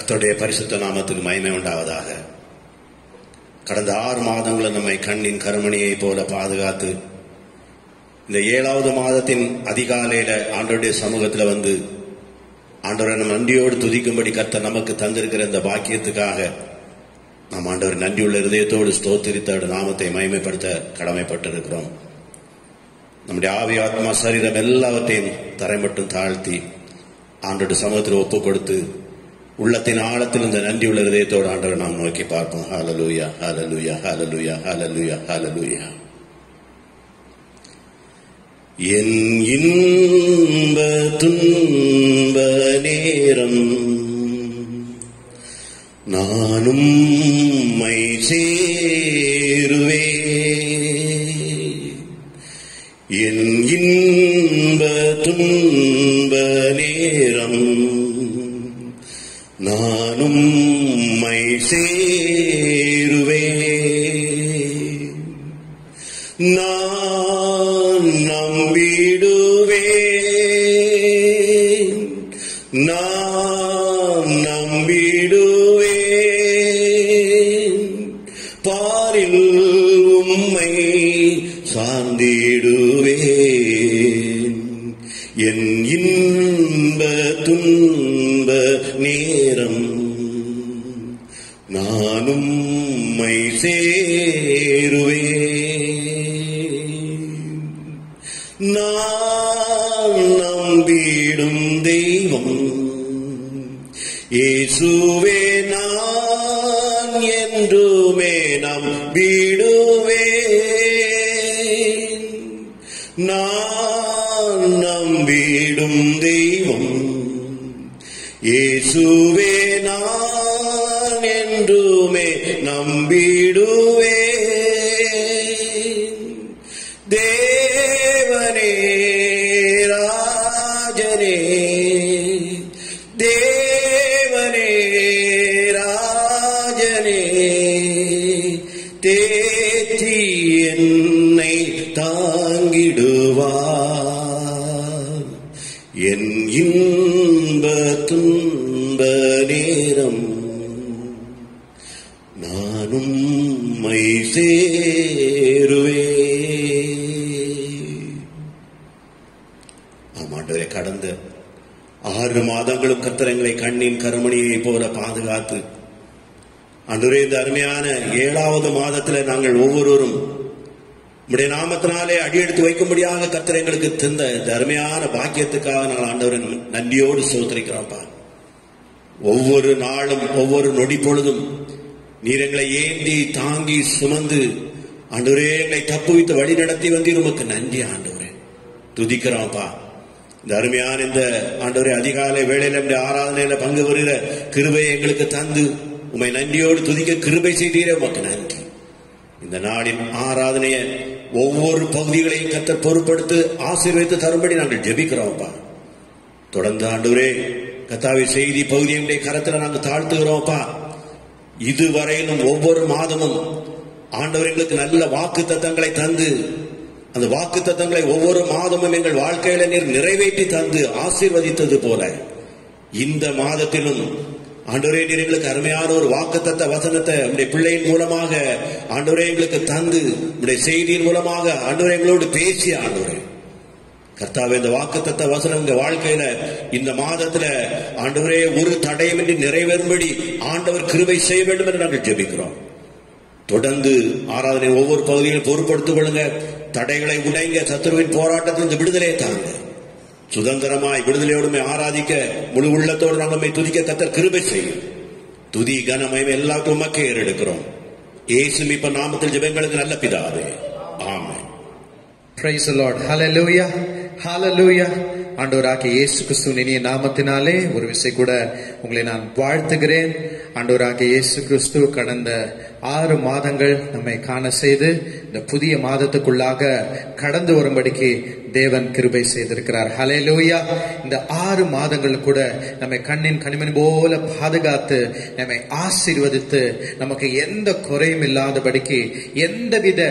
கர்த்தருடைய பரிசுத்த நாமத்துக்கு மகிமை உண்டாவதாக. கடந்த 6 மாதங்களும் நம்மை கண்ணின் கருமணியை போல பாதுகாத்து இந்த 7வது மாதத்தின் அதிகாலையில ஆண்டவருடைய சமூகத்தில் வந்து ஆண்டவரை நம்ம நன்றியோடு துதிக்கும்படி கர்த்தர் நமக்கு தந்திருக்கிற இந்த பாக்கியத்துக்காக நாம் ஆண்டவர் நன்றியுள்ள இதயத்தோடு ஸ்தோத்திரித்த நாமத்தை மகிமைப்படுத்த கடமைப்பட்டிருக்கிறோம். நம்முடைய ஆவி, ஆத்மா, சரீரம் எல்லாவற்றையும் தரை மட்டும் தாழ்த்தி ஆண்டவருடைய சமூகத்தில் ஒப்பு கொடுத்து உள்ளத்தின் ஆழத்தில் இந்த நன்றியுள்ள இதயத்தோடு ஆண்டவரை நாம் நோக்கி பார்ப்போம். ஹல்லேலூயா, ஹல்லேலூயா, ஹல்லேலூயா, ஹல்லேலூயா, ஹல்லேலூயா. என் இன்ப துன்ப நேரம் நானும் உம்மை சேருவே. என் இன்ப துன்ப நேரம் நானும் உம்மை சேருவே. நான் நம்பிடுவேன், நான் நம்பிடுவேன், பாரில் உம்மை சார்ந்திடுவேன். என் இன்ப துன்ப நேரம் நானும் உம்மை சேருவேன். நான் நம்பிடும் தெய்வம் இயேசுவே, நான் என்றுமே நம்பிடுவேன். நான் நம்பிடும் தெய்வம் இயேசுவே, நான் என்றுமே நம்பிடுவேன். தேவனே ராஜனே, தேவனே ராஜனே, தேற்றி என்னை தாங்கிடுவார். என் இன்ப துன்ப நேரம் நானும் உம்மை சேருவே. ஆமாண்டவரே, கடந்த 6 மாதங்களும் கர்த்தர் எங்களை கண்ணின் கருமணியை போல பாதுகாத்து ஆண்டவரே இந்த அருமையான 7வது மாதத்துல நாங்கள் ஒவ்வொருவரும் உம்முடைய நாமத்தினாலே அடியெடுத்து வைக்கும்படியாக கர்த்தர் எங்களுக்கு தந்த இந்த அருமையான பாக்கியத்துக்காக நாங்கள் ஆண்டவரை நன்றியோடு ஸ்தோத்திரிக்கிறோம்ப்பா. ஒவ்வொரு நாளும் ஒவ்வொரு நொடி பொழுதும் நீர் எங்களை ஏந்தி தாங்கி சுமந்து ஆண்டவரே எங்களை தப்புவித்து வழி நடத்தி வந்தீர். உமக்கு நன்றி ஆண்டவரே, துதிக்கிறோம்ப்பா. இந்த அருமையான இந்த ஆண்டவரே அதிகாலை வேளையில நம்முடைய ஆராதனையில பங்கு வருகிற கிருபையை எங்களுக்கு தந்து உம்மை நன்றியோடு துதிக்க கிருபை செய்தீரே, உமக்கு நன்றி. இந்த நாளின் ஆராதனையை ஒவ்வொரு பகுதிகளையும் கர்த்தர் பொறுப்படுத்தி ஆசீர்வதித்து தரும்படி நாங்கள் ஜெபிக்கிறோம்ப்பா. தொடர்ந்து ஆண்டவரே கர்த்தாவே செய்தி பகுதியுடைய கரத்துல நாங்கள் தாழ்த்துகிறோம்ப்பா. இதுவரையிலும் ஒவ்வொரு மாதமும் ஆண்டவர் எங்களுக்கு நல்ல வாக்கு தத்தங்களை தந்து அந்த வாக்கு தத்தங்களை ஒவ்வொரு மாதமும் எங்கள் வாழ்க்கையில நீர் நிறைவேற்றி தந்து ஆசீர்வதித்தது போல இந்த மாதத்திலும் ஆண்டவரே நீர் எங்களுக்கு அருமையான ஒரு வாக்குத்தத்த வசனத்தை நம்முடைய பிள்ளையின் மூலமாக ஆண்டவரே எங்களுக்கு தந்து நம்முடைய செய்தியின் மூலமாக ஆண்டவரே எங்களோடு பேசிய ஆண்டவரே கர்த்தாவே, இந்த வாக்குத்தத்த வசனம் எங்க வாழ்க்கையில இந்த மாதத்துல ஆண்டவரே ஒரு தடையுமின்றி நிறைவேறும்படி ஆண்டவர் கிருபை செய்ய வேண்டும் என்று நாங்கள் ஜெபிக்கிறோம். தொடர்ந்து ஆராதனை ஒவ்வொரு பகுதியிலும் பொறுப்படுத்திக் கொள்ளுங்க. தடைகளை உடைங்க. சத்துருவின் போராட்டத்தில் இந்த விடுதலையை தாங்க. சுதந்திரமாய் விடுதலையோடுமே ஆராதிக்க முழு உள்ளத்தோடு நம்மை துதிக்க கர்த்தர் கிருபை செய்யும். துதி கனமயம் எல்லாருக்கும் உமக்கே ஏறெடுக்கிறோம். இயேசுவின் இப்ப நாமத்தில் ஜெபங்களுக்கு நல்ல பிதாவே, ஆமென். Praise the Lord. Hallelujah. Hallelujah. ஆண்டவராகிய இயேசு கிறிஸ்துவின் இனிய நாமத்தினாலே ஒரு விசை கூட உங்களை நான் வாழ்த்துகிறேன். ஆண்டவராகிய இயேசு கிறிஸ்து கடந்த 6 மாதங்கள் நம்மை காண செய்து இந்த புதிய மாதத்துக்குள்ளாக கடந்து வரும்படிக்கு தேவன் கிருபை செய்திருக்கிறார். ஹல்லேலூயா. இந்த 6 மாதங்கள் கூட நம்மை கண்ணின் கனிமணி போல பாதுகாத்து நம்மை ஆசீர்வதித்து நமக்கு எந்த குறையும் இல்லாதபடிக்கு, எந்தவித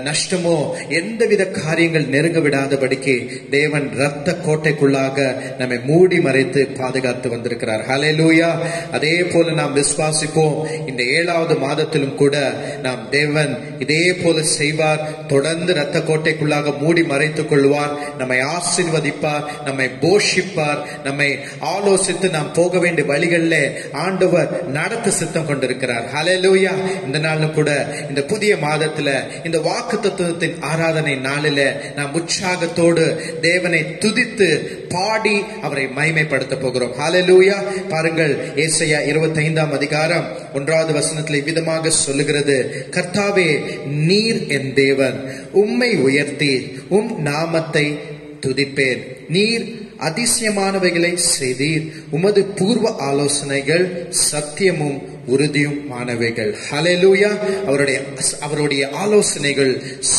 நஷ்டமோ எந்தவித காரியங்கள் நெருங்க விடாதபடிக்கு தேவன் இரத்த கோட்டைக்குள்ளாக நம்மை மூடி மறைத்து பாதுகாத்து வந்திருக்கிறார். ஹல்லேலூயா. அதே போல நாம் விசுவாசிப்போம். இந்த 7வது மாதத்திலும் கூட நாம் தேவன் இதே போல செய்வார். தொடர்ந்து இரத்த கோட்டைக்குள்ளாக மூடி மறைத்துக் கொள்வார். நம்மை ஆசீர்வதிப்பார், நம்மை போஷிப்பார், நம்மை ஆலோசித்து நாம் போக வேண்டிய வழிகளில் ஆண்டவர் நடத்த சித்தம் கொண்டிருக்கிறார். ஹல்லேலூயா. இந்த நாளும் கூட இந்த புதிய மாதத்துல இந்த வாக்குத்தத்தத்தின் ஆராதனை நாளில நாம் உற்சாகத்தோடு தேவனை துதித்து பாடி அவரை மகிமைப்படுத்த போகிறோம். ஹல்லேலூயா. பாருங்கள், ஏசாயா 25ஆம் அதிகாரம் 1வது வசனத்தில் விதமாக சொல்லுகிறது, கர்த்தாவே நீர் என் தேவன், உம்மை உயர்த்தி உம் நாமத்தை துதிப்பேன். நீர் அதிசயமானவைகளை செய்தீர், உமது பூர்வ ஆலோசனைகள் சத்தியமும் உறுதியுமானவைகள். ஹல்லேலூயா. அவருடைய ஆலோசனைகள்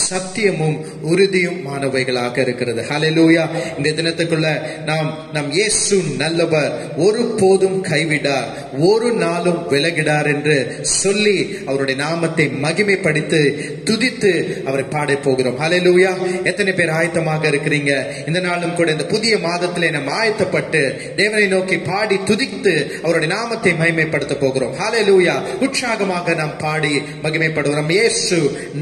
சத்தியமும் உறுதியுமானவைகளாக இருக்கிறது. ஹல்லேலூயா. இந்த தினத்துக்குள்ள நாம் இயேசு நல்லவர், ஒரு போதும் கைவிடார், ஒரு நாளும் விலகிடார் என்று சொல்லி அவருடைய நாமத்தை மகிமைப்படுத்தி துதித்து அவரை பாட போகிறோம். ஹல்லேலூயா. எத்தனை பேர் ஆயத்தமாக இருக்கிறீங்க? இந்த நாளும் கூட இந்த புதிய மாதத்திலே நாம் ஆயத்தப்பட்டு தேவனை நோக்கி பாடி துதித்து அவருடைய நாமத்தை மகிமைப்படுத்த போகிறோம். ஹல்லேலூயா. உற்சாகமாக நாம் பாடி மகிமைப்படுகிறோம். இயேசு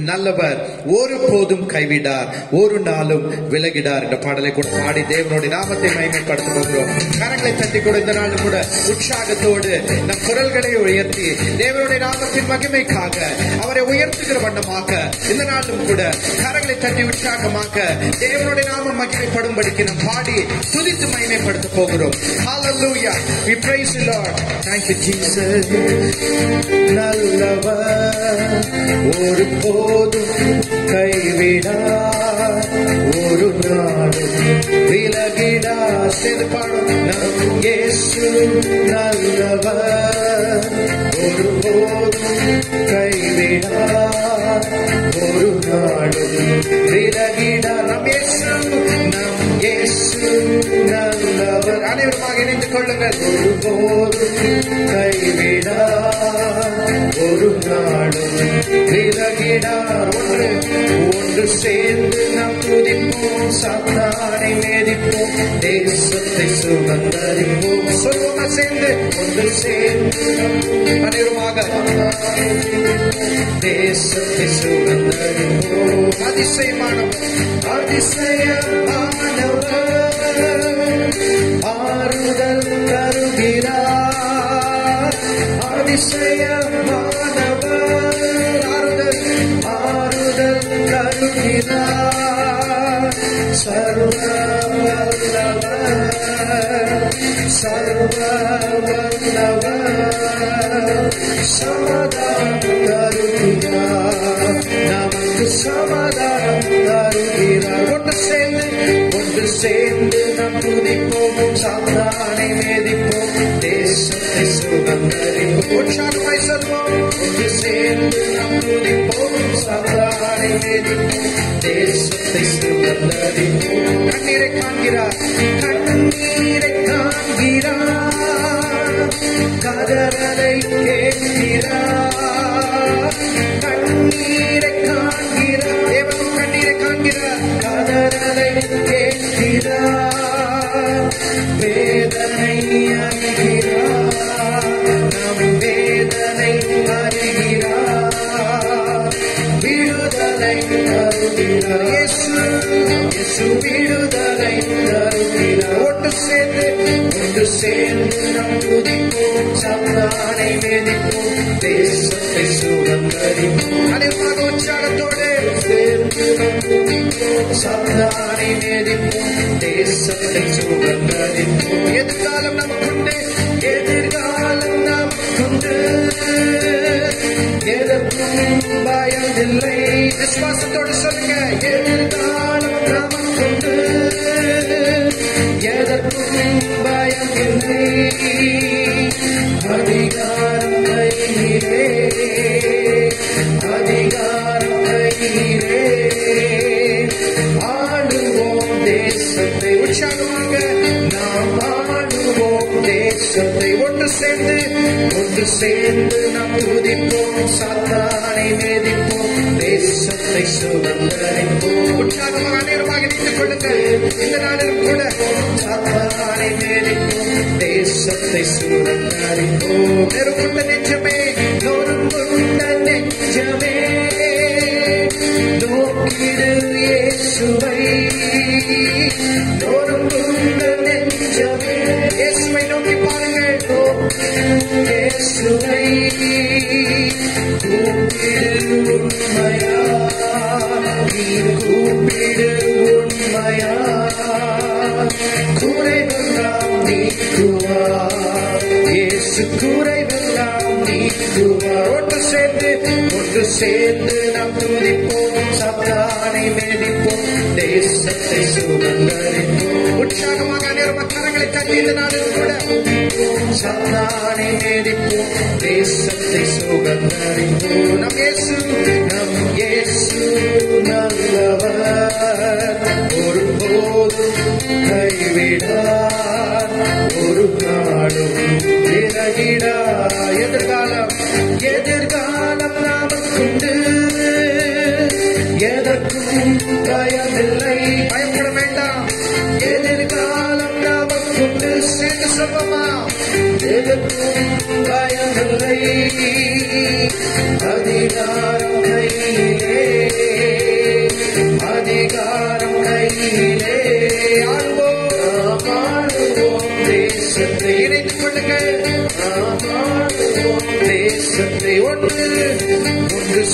நல்லவர், ஒரு போதும் கைவிடார், ஒரு நாளும் விலகிடார் என்ற பாடலை கூட பாடி தேவனுடைய நாமத்தை மகிமைப்படுத்த போகிறோம். கரங்களை தட்டி கூட இந்த நாளும் கூட உற்சாகத்தோடு நம் குரல்களை உயர்த்தி தேவனுடைய நாமத்தின் மகிமைக்காக அவரை உயர்த்துகிற வண்ணமாக இந்த நாளும் கூட கரங்களை தட்டி உற்சாகமாக தேவனுடைய நாமம் மகிமைப்படும்படிக்கு நாம் பாடி துதித்து மகிமைப்படுத்த போகிறோம். Hallelujah. We praise the Lord. Thank you Jesus. நல்லவர், ஒரு போதும் கைவிடார், ஒரு நாளும் விலகிடார். சேர்ந்து பாடும். நம் இயேசு நல்லவர், ஒரு போதும் கைவிடார், ஒரு நாளும் விலகிடார். நம் இயேசு நல்லவர். அனைவருமாக இணைந்து கொள்ளுங்கள். ஒரு போதும் கைவிடார், ஒரு நாளும் விலகிடார். ஒன்று சேர்ந்து நாம் துதிப்போம், சாத்தானை மேதிப்போம், தேசத்தை சுதந்தரிப்போம். சொல்லுவோமா சேர்ந்து? ஒன்று சேர்ந்து அனைவருமாக தேசத்தை சுதந்தரிப்போம். அதிசயமானவர், அதிசயமானவர், ஆறுதல் தருகிறார். அதிசயமானவர், ஆறுதல் தருகிறார். சர்வ வல்லவர், சர்வ வல்லவர், சமாதானம் தருகிறார். நமக்கு சமாதானம் தருகிறார். ஒன்று சேர்ந்து நாம் துதிப்போம், சாத்தானை மேதிப்போம், தேசத்தை சுதந்தரிப்போம். உற்சாகமாய் சொல்வோம். ஒன்று சேர்ந்து நாம் துதிப்போம், சாத்தானை மேதிப்போம், தேசத்தை சுதந்தரிப்போம். கண்ணீரை காண்கிறார், கண்ணீரை காண்கிறார், கதறலை கேட்கிறார். கண்ணீரை காண்கிறார், தேவனும் கண்ணீரை காண்கிறார், கதறலை கேட்கிறார். வேதனை அறிகிறார், நம் வேதனை அறிகிறார். விடுதலை தருகிறார். இயேசு விடுதலை தருகிறார். ஒன்று சேர்ந்து நாம் துதிப்போம், சாத்தானை மேதிப்போம், தேசத்தை சுதந்தரிப்போம். அனைவருமாக உற்சாகத்தோடு சேர்ந்து நாம் துதிப்போம், சாத்தானை மேதிப்போம், தேசத்தை சுதந்தரிப்போம். எதிர்காலம் நமக்குண்டு, எதிர்காலம் நமக்குண்டு, எதற்கும் பயம் இல்லை. விசுவாசத்தோடு சொல்லுங்க. எதிர்காலம் நமக்குண்டு, எதற்கும் பயம் இல்லை. அதிகாரம் கையிலே, சேர்ந்து நாம் துதிப்போம், சாத்தானை மேதிப்போம், தேசத்தை சுதந்தரிப்போம். உற்சாகமாக நேரமாக நின்று கொள்ளுங்கள். இந்த நாளிலும் கூட சாத்தானை மேதிப்போம், தேசத்தை சுதந்தரிப்போம். நெருங்குண்ட நெஞ்சமே, நொறுங்குண்ட நெஞ்சமே, நோக்கிடு இயேசுவை. நொறுங்குண்ட நெஞ்சமே, இயேசுவை நோக்கி பாருங்கள். இயேசுவை கூப்பிடு உண்மையா, நீ கூப்பிடு உண்மையா, குறைவெல்லாம் நீக்குவார். இயேசு குறைவெல்லாம் நீக்குவார். ஒன்று சேர்ந்து நாம் துதிப்போம், சாத்தானை மேதிப்போம், தேசத்தை சுதந்தரிப்போம். உற்சாகமாக நேரமாக கரங்களை தட்டி இந்த நாளில் கூட சாத்தானை மேதிப்போம், தேசத்தை சுதந்தரிப்போம். நம் இயேசு நல்லவர், ஒருபோதும் கைவிடார், ஒரு நாளும் விலகிடார். எதிர்காலம் நமக்குண்டு, எதற்கும் பயமில்லை, பயப்பட வேண்டாம். எதிர்காலம் நமக்குண்டு, சேர்ந்து சொல்லுமா, எதற்கும் பயமில்லை. அதிகாரம் கையிலே, அதிகாரம் கையிலே, ஆளுவோம் தேசத்தை. இணைந்து கொள்ளுங்கள், தேசத்தை. ஒன்று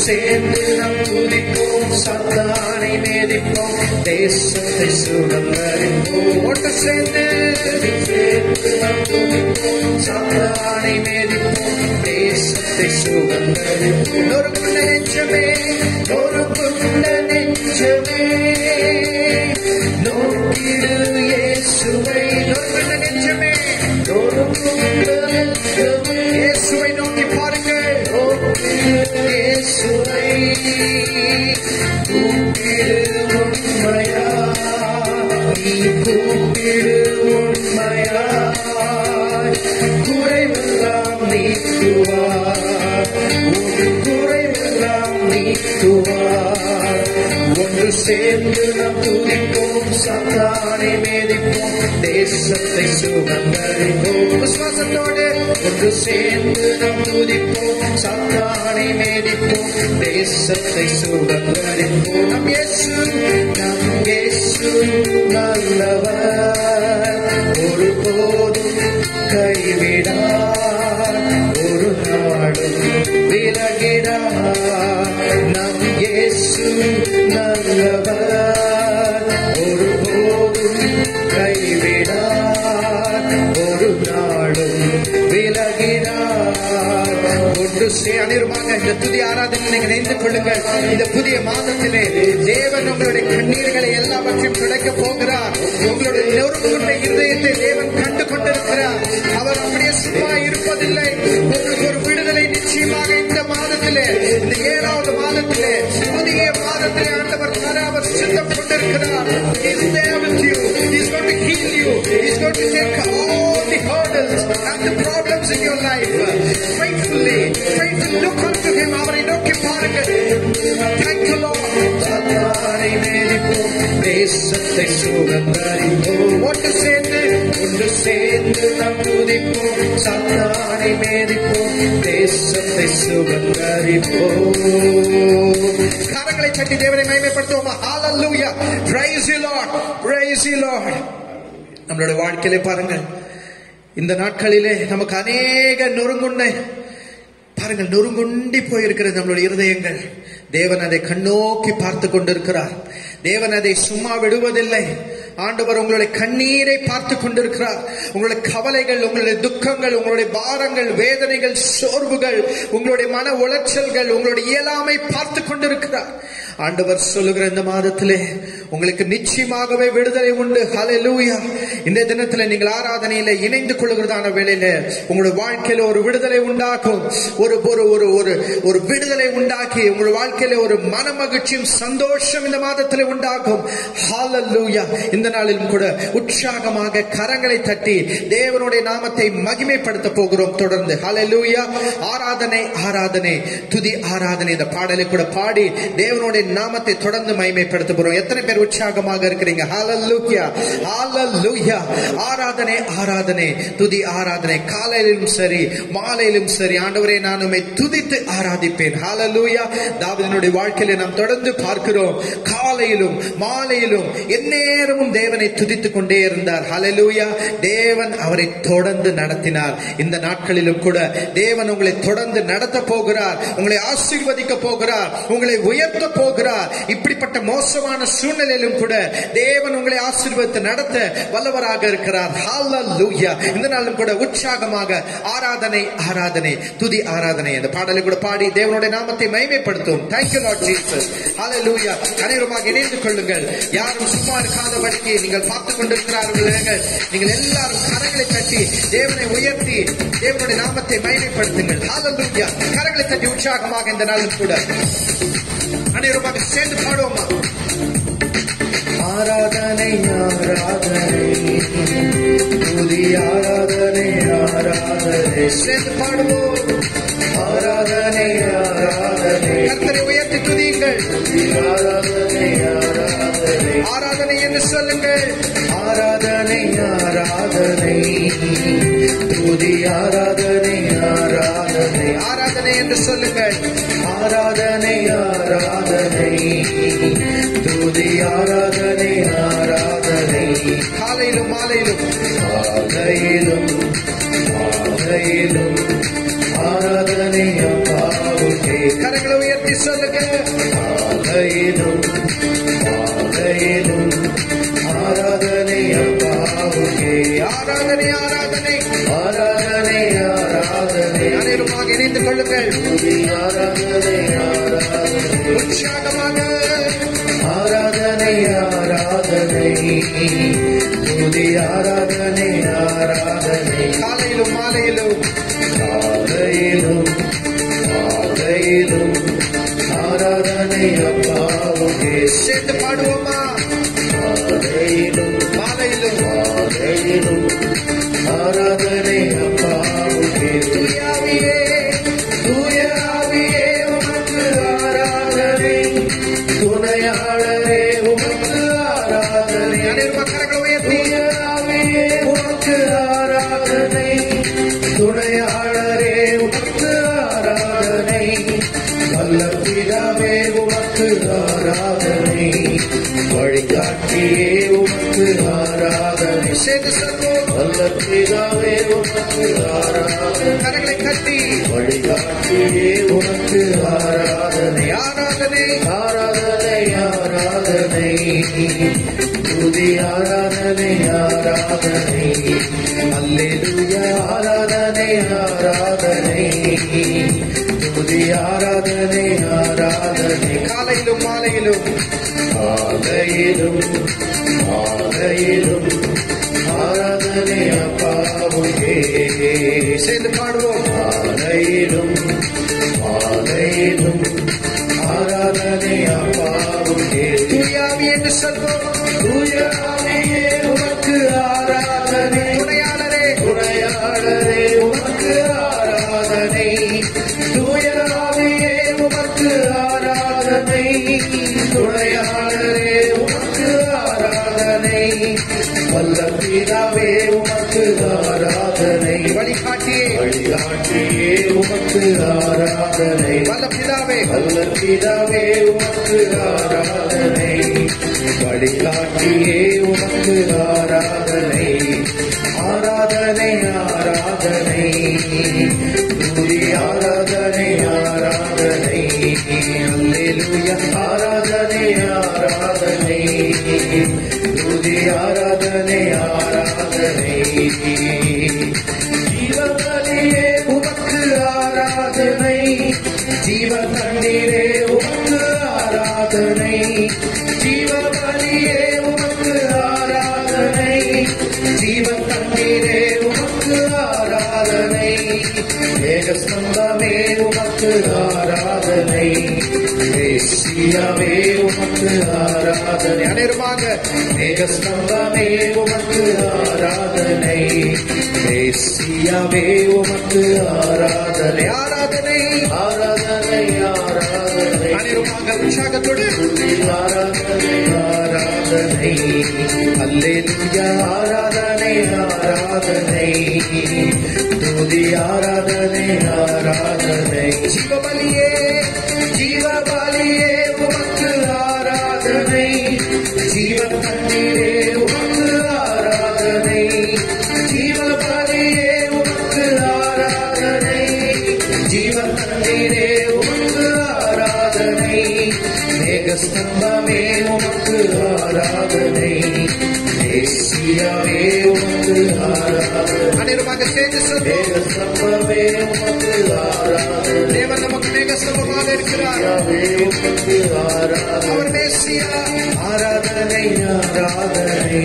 சேர்ந்து நாம் துதிப்போம், சாத்தானை மேதிப்போம், தேசத்தை சுதந்தரிப்போம். ஒன்று சேர்ந்து நாம் துதிப்போம், சாத்தானை மேதிப்போம், தேசத்தை சுதந்தரிப்போம். நொறுங்குண்ட நெஞ்சமே, நொறுங்குண்ட நெஞ்சமே, நோக்கிடு இயேசுவை. நொறுங்குண்ட நெஞ்சமே, நொறுங்குண்ட நெஞ்சமே, இயேசுவை நோக்கி பாருங்கள். இயேசுவை கூப்பிடு உண்மையா, நீ கூப்பிடு உண்மையா, குறைவெல்லாம் நீக்குவார், ஒரு குறைவெல்லாம் நீக்குவார். ஒன்று சேர்ந்து நாம் துதிப்போம், சாத்தானை மேதிப்போம், தேசத்தை சுதந்தரிப்போம். விசுவாசத்தோடு ஒன்று சேர்ந்து நாம் துதிப்போம், சாத்தானை மேதிப்போம், தேசத்தை சுதந்தரிப்போம். நம் இயேசு நல்லவர், ஒருபோதும் கைவிடார், ஒரு நாளும் விலகிடார். நம் இயேசு நல்லவர், ஒருபோதும் கைவிடார், ஒரு நாளும் விலகிடார். ஒன்று அனிருமாக இந்த துதி ஆராதனை நீங்கள் நினைந்து கொள்ளுங்கள். இந்த புதிய மாதத்திலே தேவன் உங்களுடைய கண்ணீர்களை எல்லாவற்றையும் துடைக்க போகிறார். உங்களுடைய நொறுங்குண்ட இருதயத்தை தேவன் கண்டு கொண்டிருக்கிறார். அவர் அப்படியே சும்மா இருப்பதில்லை. உங்களுக்கு ஒரு விடுதலை நிச்சயமாக இந்த மாதத்திலே, இந்த 7வது மாதத்திலே, புதிய மாதத்திலே ஆண்டவர் தர அவர் சித்தம் கொண்டிருக்கிறார். He is there with you. He is going to heal you. He is going to take all the hurdles and the problems in your life. Faithfully look unto him. அவரை நோக்கி பாருங்கள். Thank you Lord. சாத்தானை மேதிப்போம், தேசத்தை சுதந்தரிப்போம். ஒன்று சேர்ந்து நாம் துதிப்போம், சாத்தானை மேதிப்போம், தேசத்தை சுதந்தரிப்போம். கரங்களை தட்டி தேவனை மகிமைப்படுத்துவோமா? ஹalleluya. Praise you Lord. Praise you Lord. நம்மளுடைய வாழ்க்கையிலே பாருங்கள், இந்த நாட்களிலே நமக்கு அநேக நொறுங்குண்டி போயிருக்கிறது நம்மளுடைய இருதயங்கள். தேவன் அதை கண்ணோக்கி பார்த்து கொண்டிருக்கிறார். தேவன் அதை சும்மா விடுவதில்லை. ஆண்டவர் உங்களுடைய கண்ணீரை பார்த்து கொண்டிருக்கிறார். உங்களுடைய கவலைகள், உங்களுடைய துக்கங்கள், உங்களுடைய பாரங்கள், வேதனைகள், சோர்வுகள், உங்களுடைய மன உளைச்சல்கள், உங்களுடைய இயலாமை பார்த்து கொண்டிருக்கிறார். ஆண்டவர் சொல்லுகிற இந்த மாதத்திலே உங்களுக்கு நிச்சயமாகவே விடுதலை உண்டு. ஹல்லேலூயா. இந்த தினத்துல நீங்கள் ஆராதனையில இணைந்து கொள்கிறதான வேளையில உங்களுடைய வாழ்க்கையில ஒரு விடுதலை உண்டாக்கும். ஒரு விடுதலை உண்டாக்கி உங்களுடைய வாழ்க்கையில ஒரு மன மகிழ்ச்சியும் சந்தோஷம் இந்த மாதத்துல உண்டாகும். ஹல்லேலூயா. இந்த நாளிலும் கூட உற்சாகமாக கரங்களை தட்டி தேவனுடைய நாமத்தை மகிமைப்படுத்த போகிறோம். தொடர்ந்து ஹல்லேலூயா. ஆராதனை ஆராதனை துதி ஆராதனை இந்த பாடலை கூட பாடி தேவனுடைய நாமத்தை தொடர்ந்து மகிமைப்படுத்த போறோம். எத்தனை பேர் உற்சாகமாக இருக்கிறீங்க? ஹல்லேலூயா. ஹல்லேலூயா. ஆராதனை ஆராதனை துதி ஆராதனை. காலையிலும் சரி மாலையிலும் சரி ஆண்டவரே நான் உம்மை துதித்து ஆராதிப்பேன். ஹல்லேலூயா. தாவீதினுடைய வாழ்க்கையில நாம் தொடர்ந்து பார்க்கிறோம். காலையிலும் மாலையிலும் எந்நேரமும் தேவனை துதித்துக் கொண்டே இருந்தார். ஹல்லேலூயா. தேவன் அவரை தொடர்ந்து நடத்தினார். இந்த நாட்களிலும் கூட தேவன் உங்களை தொடர்ந்து நடத்த போகிறார். உங்களை ஆசீர்வதிக்க போகிறார். உங்களை உயர்த்த போகிறார். இப்படிப்பட்ட மோசமான சூழ்நிலையிலும் கூட தேவன் உங்களை ஆசீர்வதித்து நடத்த வல்லவராக இருக்கிறார். ஹல்லேலூயா. இந்த நாளும் கூட உற்சாகமாக ஆராதனை ஆராதனை துதி ஆராதனை இந்த பாடலை கூட பாடி தேவனுடைய நாமத்தை மகிமைப்படுத்தும். Thank you Lord Jesus. ஹல்லேலூயா. அனைவருமாக இணைந்து கொள்ளுங்கள். யாரும் சும்மா இருக்காதபடிக்கு நீங்கள் பார்த்துக் கொண்டிருக்கிறார்கள். நீங்கள் எல்லாரும் கரங்களை தட்டி தேவனை உயர்த்தி தேவனுடைய நாமத்தை மகிமைப்படுத்துங்கள். ஹல்லேலூயா. கரங்களை தட்டி உற்சாகமாக இந்த நாளும் கூட அனைவருமாக சேர்ந்து பாடுவோமா? ஆராதனை ஆராதனை துதி ஆராதனை ஆராதனை சேர்ந்து பாடுவோம். ஆராதனை ஆராதனை கர்த்தரை உயர்த்தி துதியுங்கள். ஆராதனை ஆராதனை ஆராதனை என்று சொல்லுங்கள். ஆராதனை ஆராதனை துதி ஆராதனை ஆராதனை ஆராதனை என்று சொல்லுங்கள். ஆராதனை ஆராதனை துதி ஆராதனை ஆராதனை காலையிலும் மாலையிலும் காலையிலும் மாலையிலும் ஆராதனை அப்பாவுக்கே. கரங்களை உயர்த்தி சொல்லுங்க. காலையிலும் மாலையிலும் ஆராதனை அப்பாவுக்கே. ஆராதனை ஆராதனை ஆராதனை ஆராதனை அனைவருமாக இணைந்து கொள்ளுங்கள். ஆராதனை ஆராதனை உற்சாகமாக ஆராதனை ஆராதனை துதி ஆராதனை ஆராதனை காலையிலும் மாலையிலும் காலையிலும் மாலையிலும் ஆராதனை அப்பாவுக்கே. சேர்ந்து பாடுவோமா? காலையிலும் மாலையிலும் மாலையிலும் ஆராதனை அப்பாவுக்கே. தூயாவியே தூயாவியே உமக்கு ஆராதனை. துணையாளரே உமக்கு ஆராதனை. அனைவரும் கரங்களை உயர்த்தி தூயாவியே உமக்கு ஆராதனை. துணையாளரே உமக்கு ஆராதனை. வல்ல பிதாவே உமக்கு ஆராதனை. வழிகாட்டியே உமக்கு ஆராதனை. சேர்ந்து சொல்வோம். வல்ல பிதாவே உமக்கு ஆராதனை. கரங்களை கட்டி வழிகாட்டியே உமக்கு ஆராதனை. ஆராதனை ஆராதனை ஆராதனை துதி ஆராதனை ஆராதனை அல்லேலூயா. ஆராதனை ஆராதனை துதி ஆராதனை ஆராதனை காலையிலும் மாலையிலும் காலையிலும் மாலையிலும் ஆராதனை அப்பாவுக்கே. சேர்ந்து பாடுவோம். மாலையிலும் மாலையிலும் ஆராதனை அப்பாவுக்கே. தூயாவி என்று சொல்வோம். தூயாவியே உமக்கு ஆராதனை. துணையாளரே துணையாளரே உமக்கு ஆராதனை. தூயாவியே உமக்கு ஆராதனை. துணையாளரே உமக்கு ஆராதனை. வல்ல பிதாவே உமக்கு ஆராதனை. வழிகாட்டியே வழிகாட்டியே உமக்கு ஆராதனை. வல்ல பிதாவே வல்ல பிதாவே உமக்கு ஆராதனை. வழிகாட்டியே உமக்கு ஆராதனை. ஆராதனை ஆராதனை துதி ஆராதனை ஆராதனை அல்லேலூயா. ஆராதனை ஆராதனை துதி ஆராதனை ஆராதனை ஜீவபலியே உமக்கு ஆராதனை. ஜீவ தண்ணீரே உமக்கு ஆராதனை. ஆராதனை, ஜீவ பலியே உமக்கு ஆராதனை, ஜீவன் தண்ணீரே உமக்கு ஆராதனை, மேகஸ்தம்பமே உமக்கு ஆராதனை, மேசியாவே உமக்கு ஆராதனை. அநேகமாக மேகஸ்தம்பமே உமக்கு ஆராதனை, மேசியாவே உமக்கு ஆராதனை. ஆராதனை ஆராதனை ஆராதனை. அநேகமாக உற்சாகத்தோடு ஆராதனை ஆராதனை. அல்லேலூயா ஆராதனை ஆராதனை. துதி ஆராதனை ஆராதனை. ஜீவபலியே ஜீவபலியே உமக்கு ஆராதனை, ஜீவன் தண்ணீரே உமக்கு ஆராதனை, ஜீவபலியே உமக்கு ஆராதனை, ஜீவன் தண்ணீரே உமக்கு ஆராதனை, மேகஸ்தம்பமே உமக்கு ஆராதனை, மேசியாவே உமக்கு ஆராதனை. அநேகமாக மேகஸ்தம்பமே உமக்கு ஆராதனை. தேவன் நமக்கு மேகஸ்தம்பமாக இருக்கிறார். உமக்கு ஆராதனை. அவர் மேசியா. ஆராதனை ஆராதனை.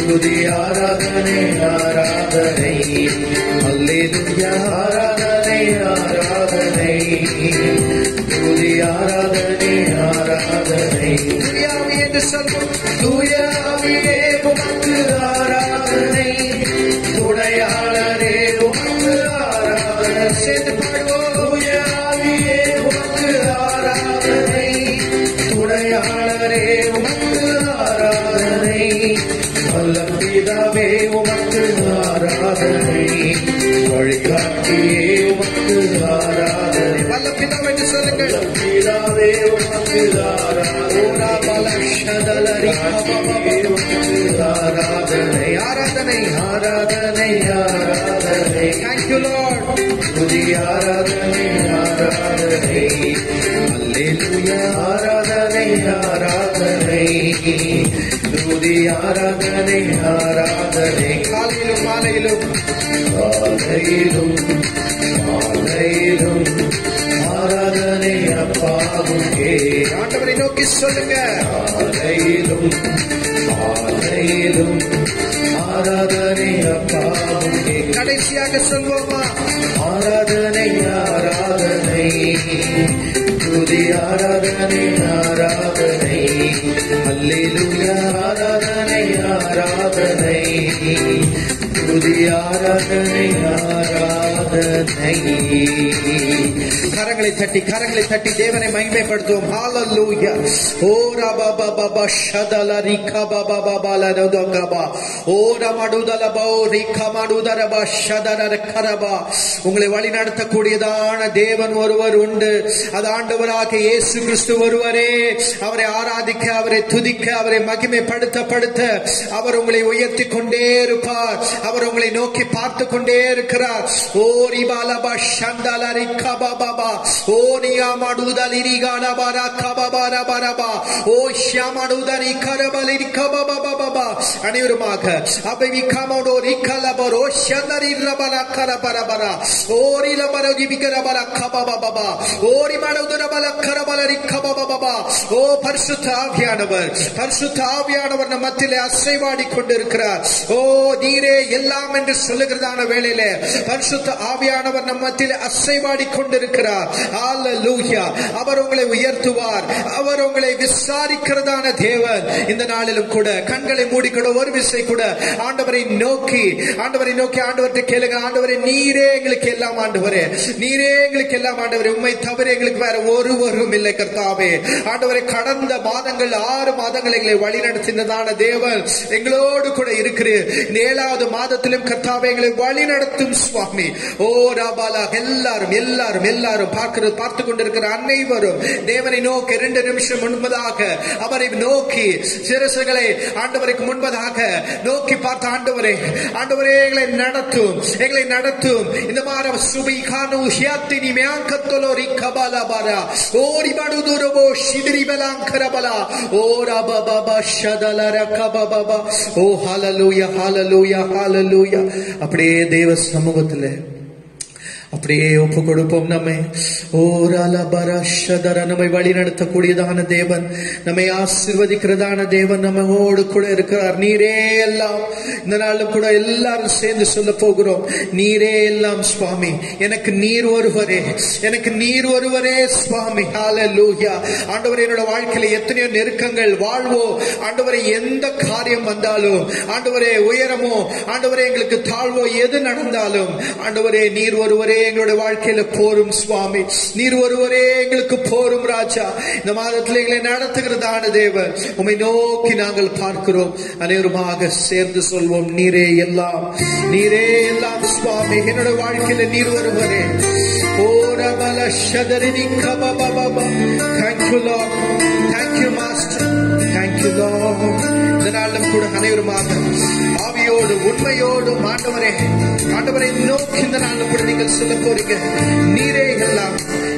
துதி ஆராதனை ஆராதனை. அல்லேலூயா ஆராதனை ஆராதனை. துதி ஆராதனை ஆராதனை. தூயாவி என்று சொல்வோம். தூயாவியே உமக்கு ஆராதனை, துணையாளரே உமக்கு ஆராதனை. சேர்ந்து பாடுவோம். தூயாவியே உமக்கு ஆராதனை, துணையாளரே உமக்கு ஆராதனை, வல்ல பிதாவே உமக்கு ஆராதனை, வழிகாட்டியே உமக்கு ஆராதனை. வல்ல பிதாவே என்று சொல்லுங்கள். பிதாவே உமக்கு ஆராதனை. ஆராதனை ஆராதனை ஆராதனை ஆராதனை. Thank you Lord. துதி ஆராதனை ஆராதனை. அல்லேலூயா ஆராதனை ஆராதனை. துதி ஆராதனை ஆராதனை. காலையிலும் மாலையிலும் காலையிலும் மாலையிலும் ஆராதனை அப்பாவுக்கே. ஆண்டவரை நோக்கி சொல்லுங்க. காலையிலும் மாலையிலும் ஆராதனை அப்பாவுக்கே. கடைசியாக சொல்வோமா? ஆராதனை ஆராதனை. துதி ஆராதனை ஆராதனை. அல்லேலூயா ஆராதனை ஆராதனை. துதி ஆராதனை ஆராதனை. கரங்களை தட்டி தேவனை மகிமைப்படுத்துவோம். ஹalleluya. ஓரா பாபா பாபா ஷதல ரிகா பாபா பாபா லதோகபா. ஓரா மடுதலபா ரிகா மடுதரபா ஷதர கரபா. உங்களை வழி நடத்தக்கூடியதான தேவன் ஒருவர் உண்டு. அது ஆண்டவராகிய இயேசு கிறிஸ்து ஒருவரே. அவரை ஆராதிக்க, அவரை துதிக்க, அவரை மகிமைப்படுத்த அவர் உங்களை உயர்த்தி கொண்டே இருப்பார். அவர் உங்களை நோக்கி பார்த்து கொண்டே இருக்கிறார். ஓ ரிபாலபா ஷந்தல ரிகா பாபா. ஓ நியாமடுதலி ரிகாலபரா கபபரா பரபா. ஓ ஷியாமடுதலி கரபலி கபபா பாபா. அனைவருமாக அபவி கமோடோ ரிகலபரோ ஷந்தரி ரபலா கரபரபரா. ஓ ரிலபரோ திபிகரபலா கபபா பாபா. ஓ ரிமடுதரபலா கரபலரி கபபா பாபா. ஓ பரிசுத்த ஆவியானவர், பரிசுத்த ஆவியானவர் நம் மத்தியிலே அசைவாடி கொண்டிருக்கிறார். ஓ நீரே எல்லாம் என்று சொல்லுகிறதான வேளையிலே பரிசுத்த ஆவியானவர் நம் மத்தியிலே அசைவாடி கொண்டிருக்கிறார். ஹalleluya. அவர் உங்களை உயர்த்துவார். அவர் உங்களை விசாரிக்கிறதான தேவன். இந்த நாளிலும் கூட கண்களை மூடிக்கொண்டு ஒரு விசை கூட ஆண்டவரை நோக்கி ஆண்டவர்கிட்ட கேளுங்க. ஆண்டவரே நீரே எங்களுக்கு எல்லாம். ஆண்டவரே நீரே எங்களுக்கு எல்லாம். ஆண்டவரே உம்மை தவிர எங்களுக்கு வேற ஒருவரும் இல்லை கர்த்தாவே. ஆண்டவரே கடந்த மாதங்கள் 6 மாதங்கள் எங்களை வழி நடத்தினதான தேவன் எங்களோடு கூட இருக்கிறீர். இந்த 7வது மாதத்திலும் கர்த்தாவே எங்களை வழி நடத்தும் சுவாமி. ஓ ராபாலா எல்லாரும் பார்த்து கொண்டிருக்கிற அனைவரும் தேவனை நோக்கி 2 நிமிஷம் முன்பதாக அவரை நோக்கி சிரசுகளை ஆண்டவருக்கு முன்பதாக நோக்கி பார்த்த ஆண்டவரே எங்களை நடத்தும் இந்த மாதம் சுபிகானு ஹியாத்தினி மியாங்கத்தலோ ரிகபாலபாரா ஓரி படுதுரபோ ஷிதிரிபலாங்கரபலா ஓ ராபாபா ஷதலர கபபா. ஓ ஹalleluya. அப்படியே தேவ சமூகத்தில் அப்படியே ஒப்பு கொடுப்போம். நம்மை நம்மை வழி நடத்தக்கூடியதான தேவன், நம்மை ஆசீர்வதிக்கிறதான தேவன் நம்மோடு கூட இருக்கிறார். நீரே எல்லாம். இந்த நாளும் கூட எல்லாரும் சேர்ந்து சொல்ல போகிறோம், நீரே எல்லாம் சுவாமி. எனக்கு நீர் ஒருவரே, எனக்கு நீர் ஒருவரே சுவாமி. ஹல்லேலூயா. ஆண்டவரே, என்னோட வாழ்க்கையில எத்தனையோ நெருக்கங்கள், வாழ்வோ ஆண்டவரே, எந்த காரியம் வந்தாலும் ஆண்டவரே, உயரமோ ஆண்டவரே, எங்களுக்கு தாழ்வோ எது நடந்தாலும் ஆண்டவரே, நீர் ஒருவரே எங்களுடைய வாழ்க்கையில போரும் சுவாமி. நீர் ஒருவரே எங்களுக்கு போரும் ராஜா. இந்த மாதத்தில் எங்களை நடத்துகிறதான தேவன், உம்மை நோக்கி நாங்கள் பார்க்கிறோம். அனைவருமாக சேர்ந்து சொல்வோம், நீரே எல்லாம், நீரே எல்லாம் சுவாமி. என்னோட வாழ்க்கையில நீர் ஒருவரே. Thank you Lord, thank you Master, thank you Lord. இந்த நாளும் கூட அனைவருமாக ஆவியோடு உண்மையோடு ஆண்டவரே, ஆண்டவரை நோக்கி இந்த நாளும் கூட நீங்கள் சொல்ல போறீங்க, நீரே எல்லாம்,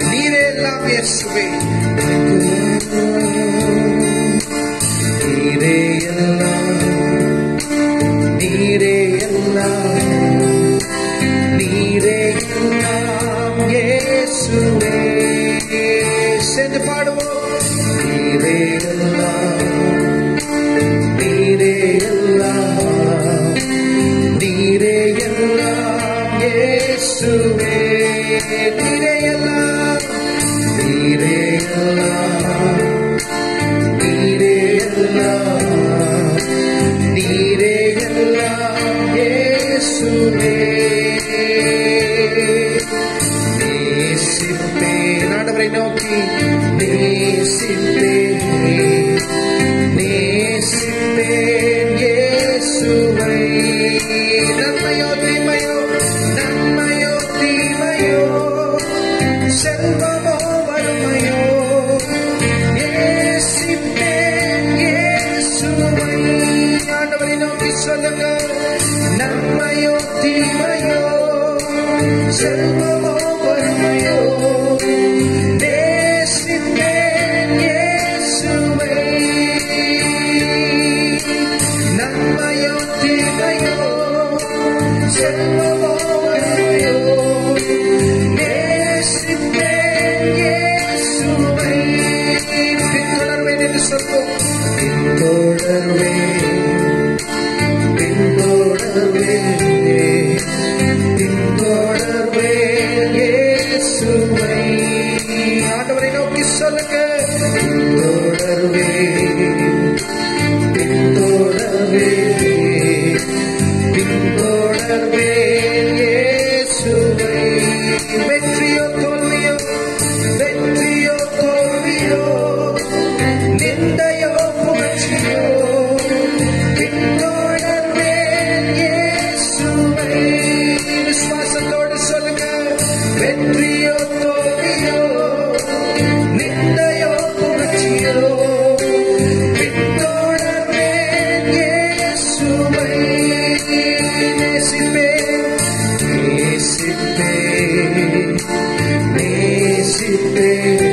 நீரே எல்லாம் இயேசுவே. நீரே எல்லாம், நீரே எல்லாம், நீரே எல்லாம் இயேசுவே. சேர்ந்து பாடுவோம், நீரே எல்லாம், நீரே எல்லாம், நீரே எல்லாம் இயேசுவே. நீரே எல்லாம், நீரே எல்லாம், நீரே எல்லாம், நீரே எல்லாம் இயேசுவே. நேசிப்பேன் ஆண்டவரை நோக்கி, நேசிப்பேன், நேசிப்பேன் இயேசுவை. நன்மையோ தீமையோ, நன்மையோ தீமையோ, செல்வமோ வறுமையோ, நேசிப்பேன் இயேசுவை. ஆண்டவரை நோக்கி சொல்லுங்க, நன்மையோ தீமையோ, செல்வமோ வறுமையோ, நேசிப்பேன் இயேசுவை. நன்மையோ தீமையோ, செல்வமோ வறுமையோ, நேசிப்பேன் இயேசுவை. பின்தொடர்வேன் என்று சொல்வோம், பின்தொடர்வேன், பின்தொடர்வேன், பின்தொடர்வேன் இயேசுவை. ஆண்டவரை நோக்கி சொல்லுங்க, பின்தொடர்வேன், பின்தொடர்வேன், பின்தொடர்வேன் இயேசுவை. வெற்றியோ தோல்வியோ, வெற்றியோ தோல்வியோ, நிந்தையோ புகழ்ச்சியோ, பின்தொடர்வேன் இயேசுவை. விசுவாசத்தோடு சொல்லுங்க, வெற்றியோ தோல்வியோ, நிந்தையோ புகழ்ச்சியோ, பின்தொடர்வேன் இயேசுவை. நேசிப்பேன், நேசிப்பேன், நேசிப்பேன்,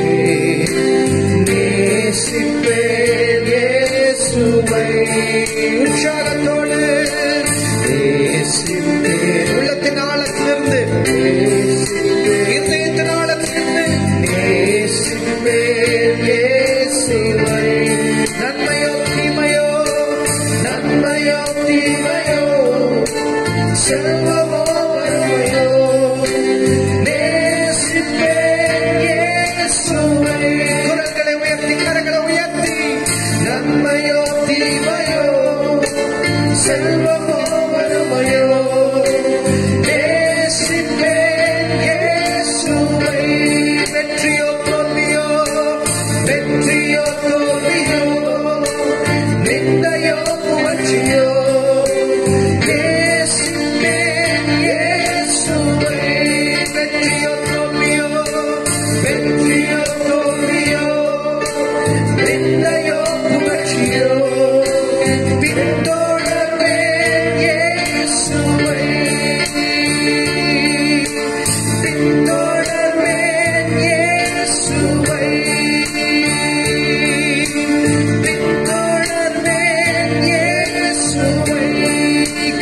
நேசிப்பேன் இயேசுவை. உற்சாகத்தோடு நேசிப்பேன், உள்ளத்தின் ஆழத்திலிருந்து நேசிப்பேன், இதயத்தின் ஆழத்திலிருந்து நேசிப்பேன் இயேசுவை. நன்மையோ தீமையோ, நன்மையோ தீமையோ, செல்வமோ வறுமையோ, நேசிப்பேன் இயேசுவை. குரல்களை உயர்த்தி, கரங்களை உயர்த்தி, நன்மையோ தீமையோ, செல்வமோ வறுமையோ, நேசிப்பேன் இயேசுவை. வெற்றியோ தோல்வியோ, வெற்றியோ தோல்வியோ, நிந்தையோ புகழ்ச்சியோ, நேசிப்பேன் இயேசுவை. வெற்றியோ தோல்வியோ, வெற்றியோ தோல்வியோ, நிந்தையோ புகழ்ச்சியோ, பின்தொடர்வேன் இயேசுவை. பின்தொடர்வேன் இயேசுவை. பின்தொடர்வேன் இயேசுவை.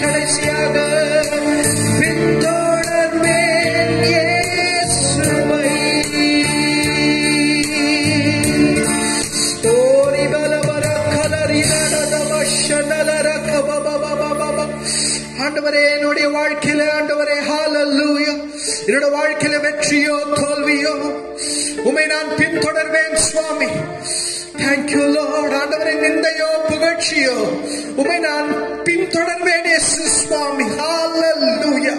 கடைசியாக பின்தொடர்வேன் இயேசுவை. ஆண்டவரே என்னுடைய வாழ்க்கையில ஆண்டவரே ஹalleluya என்னோட வாழ்க்கையில வெற்றியோ தோல்வியோ உம்மை நான் பின்தொடர்வேன் சுவாமி. Thank you Lord. ஆண்டவரே நிந்தையோ புகழ்ச்சியோ உம்மை நான் பின்தொடர்வேன் இயேசு சுவாமி. Hallelujah.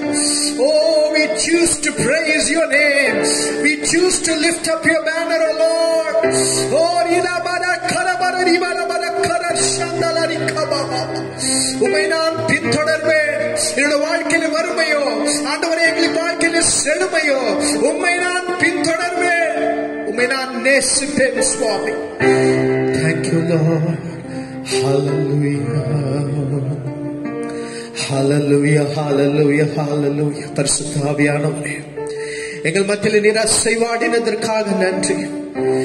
Oh, we choose to praise your name. We choose to lift up your banner, O Lord. Oh, ila bara karabara ribara bara karar shandalari kababa. உம்மை நான் பின்தொடர்வேன். என்னோட வாழ்க்கையில வறுமையோ ஆண்டவரே எங்கள் வாழ்க்கையில செழுமையோ உம்மை நான் பின்தொடர்வேன். உம்மை நான் நேசிப்பேன் சுவாமி. Thank you Lord. Hallelujah. Hallelujah. Hallelujah. Hallelujah. பரிசுத்த ஆவியானவரே எங்கள் மத்தியில் நீர் அசைவாடினதற்காக நன்றி.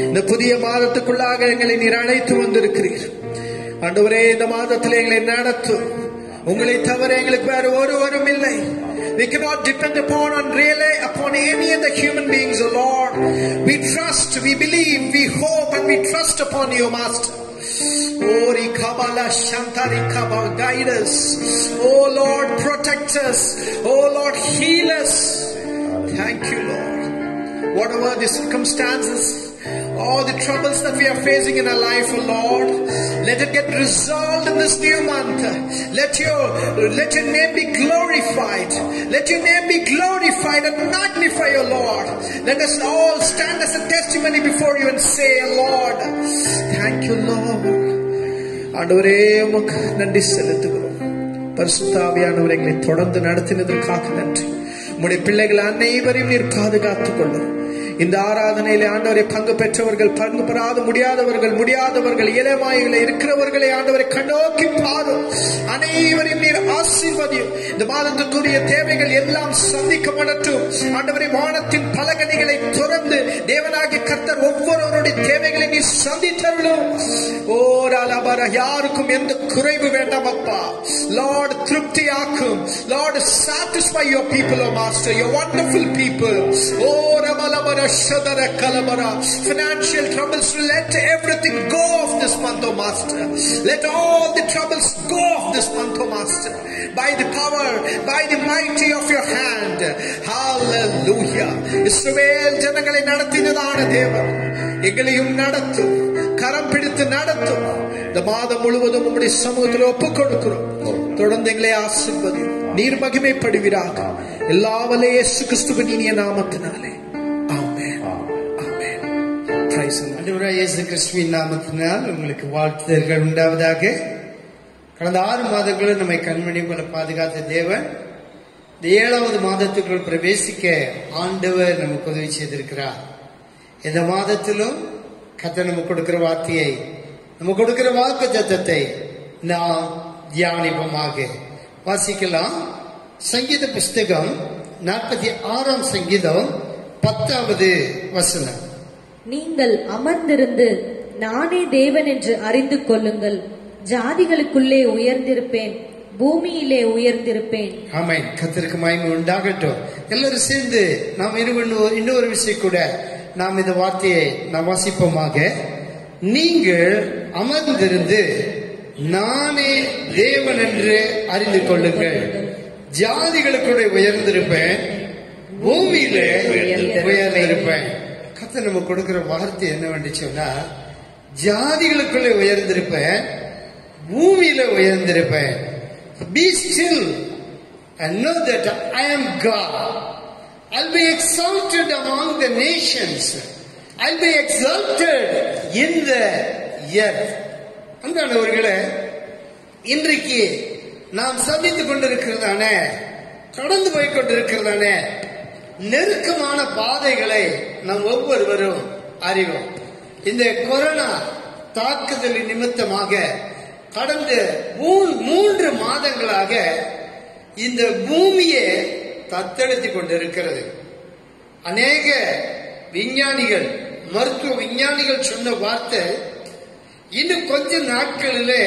இந்த புதிய மாதத்துக்குள்ளாக எங்களை நீர் அழைத்து வந்திருக்கிறீர் ஆண்டவரே. இந்த மாதத்தில் எங்களை நடத்தும். உங்களை தவிர எங்களுக்கு வேற ஒருவரும் இல்லை. We cannot depend upon any other human beings, O Lord. We trust, we believe, we hope and we trust upon you, Master. Oh, Rikabala Shantari Kaba, guide us. Oh Lord, protect us. Oh Lord, heal us. Thank you, Lord. Whatever the circumstances, all the troubles that we are facing in our life, oh Lord, let it get resolved in this new month. Let your name be glorified. Let your name be glorified and magnified, oh Lord. Let us all stand as a testimony before you and say, Lord, thank you, Lord. ஆண்டவரே உமக்கு நன்றி செலுத்துகிறோம். பரிசுத்த ஆவியானவரே எங்களை தொடர்ந்து நடத்தினதற்காக நன்றி. உம்முடைய பிள்ளைகள் அனைவரையும் நீர் பாதுகாத்துக் கொள்ளும். இந்த ஆராதனையிலே ஆண்டவரை பங்கு பெற்றவர்கள், பங்கு பெறாத முடியாதவர்கள் இளமாயில இருக்கிறவர்களை ஆண்டவரை கண்ணோக்கி பாரும். அனைவரையும் நீர் ஆசீர்வதியும். இந்த மாதத்துக்குரிய தேவைகள் எல்லாம் சந்திக்கப்படட்டும். ஆண்டவரை வானத்தின் பலகணிகளை துறந்து தேவனாகிய கர்த்தர் ஒவ்வொருவருடைய தேவைகளை நீர் சந்தித்தருளும். ஓராலபர யாருக்கும் எந்த குறைவு வேண்டாம் அப்பா. Lord, திருப்தியாக்கும். Lord, satisfy your people, oh Master, your wonderful people. Oh Ramalabara Shadara Kalabara, financial troubles, let everything go off this month, oh Master. Let all the troubles go off this month, oh Master, by the power, by the mighty of your hand. Hallelujah. இஸ்ரவேல் ஜனங்களை நடத்தினதான தேவன் எங்களையும் நடத்தும். கரம் பிடித்து நடத்தும். இந்த மாதம் முழுவதும் உம்முடைய சமூகத்தில் ஒப்புக் கொடுக்கிறோம். தொடர்ந்து எங்களை ஆசீர்வதி. நீர் மகிமைப்படுவீராக. எல்லா வல்ல இயேசு கிறிஸ்துவின் இனிய நாமத்தினாலே ஆமென். ஆமென். Praise the Lord. இயேசு கிறிஸ்துவின் நாமத்தினால் உங்களுக்கு வாழ்த்துதல்கள் உண்டாவதாக. கடந்த 6 மாதங்களும் நம்மை கண்மணி போல பாதுகாத்த தேவன் இந்த 7வது மாதத்துக்குள் பிரவேசிக்க ஆண்டவர் நமக்கு உதவி செய்திருக்கிறார். இந்த மாதத்திலும் கர்த்தர் நமக்கு கொடுக்கிற வார்த்தையை, நமக்கு கொடுக்கிற வாக்கு தத்தத்தை நாம் தியானிப்போமாக. வாசிக்கலாம். சங்கீத புஸ்தகம் 46ஆம் சங்கீதம் 10வது வசனம். நீங்கள் அமர்ந்திருந்து நானே தேவன் என்று அறிந்து கொள்ளுங்கள். ஜாதிகளுக்குள்ளே உயர்ந்திருப்பேன், பூமியிலே உயர்ந்திருப்பேன். ஆமென். கர்த்தருக்கு மகிமை உண்டாகட்டும். எல்லாரும் சேர்ந்து நாம் இன்னொரு விஷயம் கூட நாம் இந்த வார்த்தையை நாம் வாசிப்போமாக. நீங்கள் அமர்ந்திருந்து நானே தேவன் என்று அறிந்து கொள்ளுங்கள். ஜாதிகளுக்குள்ளே உயர்ந்திருப்பேன், பூமியிலே உயர்ந்திருப்பேன். கர்த்தர் நமக்கு கொடுக்கிற வார்த்தை என்னவென்று சொன்னா, ஜாதிகளுக்குள்ளே உயர்ந்திருப்பேன், பூமியில உயர்ந்திருப்பேன். Be still and know that I am God. I'll be exalted among the nations. I'll be exalted in the earth. அன்பானவர்களே, இன்றைக்கு நாம் சந்தித்துக் கொண்டிருக்கிறதான, கடந்து போய் கொண்டிருக்கிறதான நெருக்கமான பாதைகளை நாம் ஒவ்வொருவரும் அறிவோம். இந்த கொரோனா தாக்குதலின் நிமித்தமாக கடந்த 3 மாதங்களாக இந்த பூமியை தத்தெடுத்துக் கொண்டிருக்கிறது. அநேக விஞ்ஞானிகள், மருத்துவ விஞ்ஞானிகள் சொன்ன வார்த்தை, இன்னும் கொஞ்ச நாட்களிலே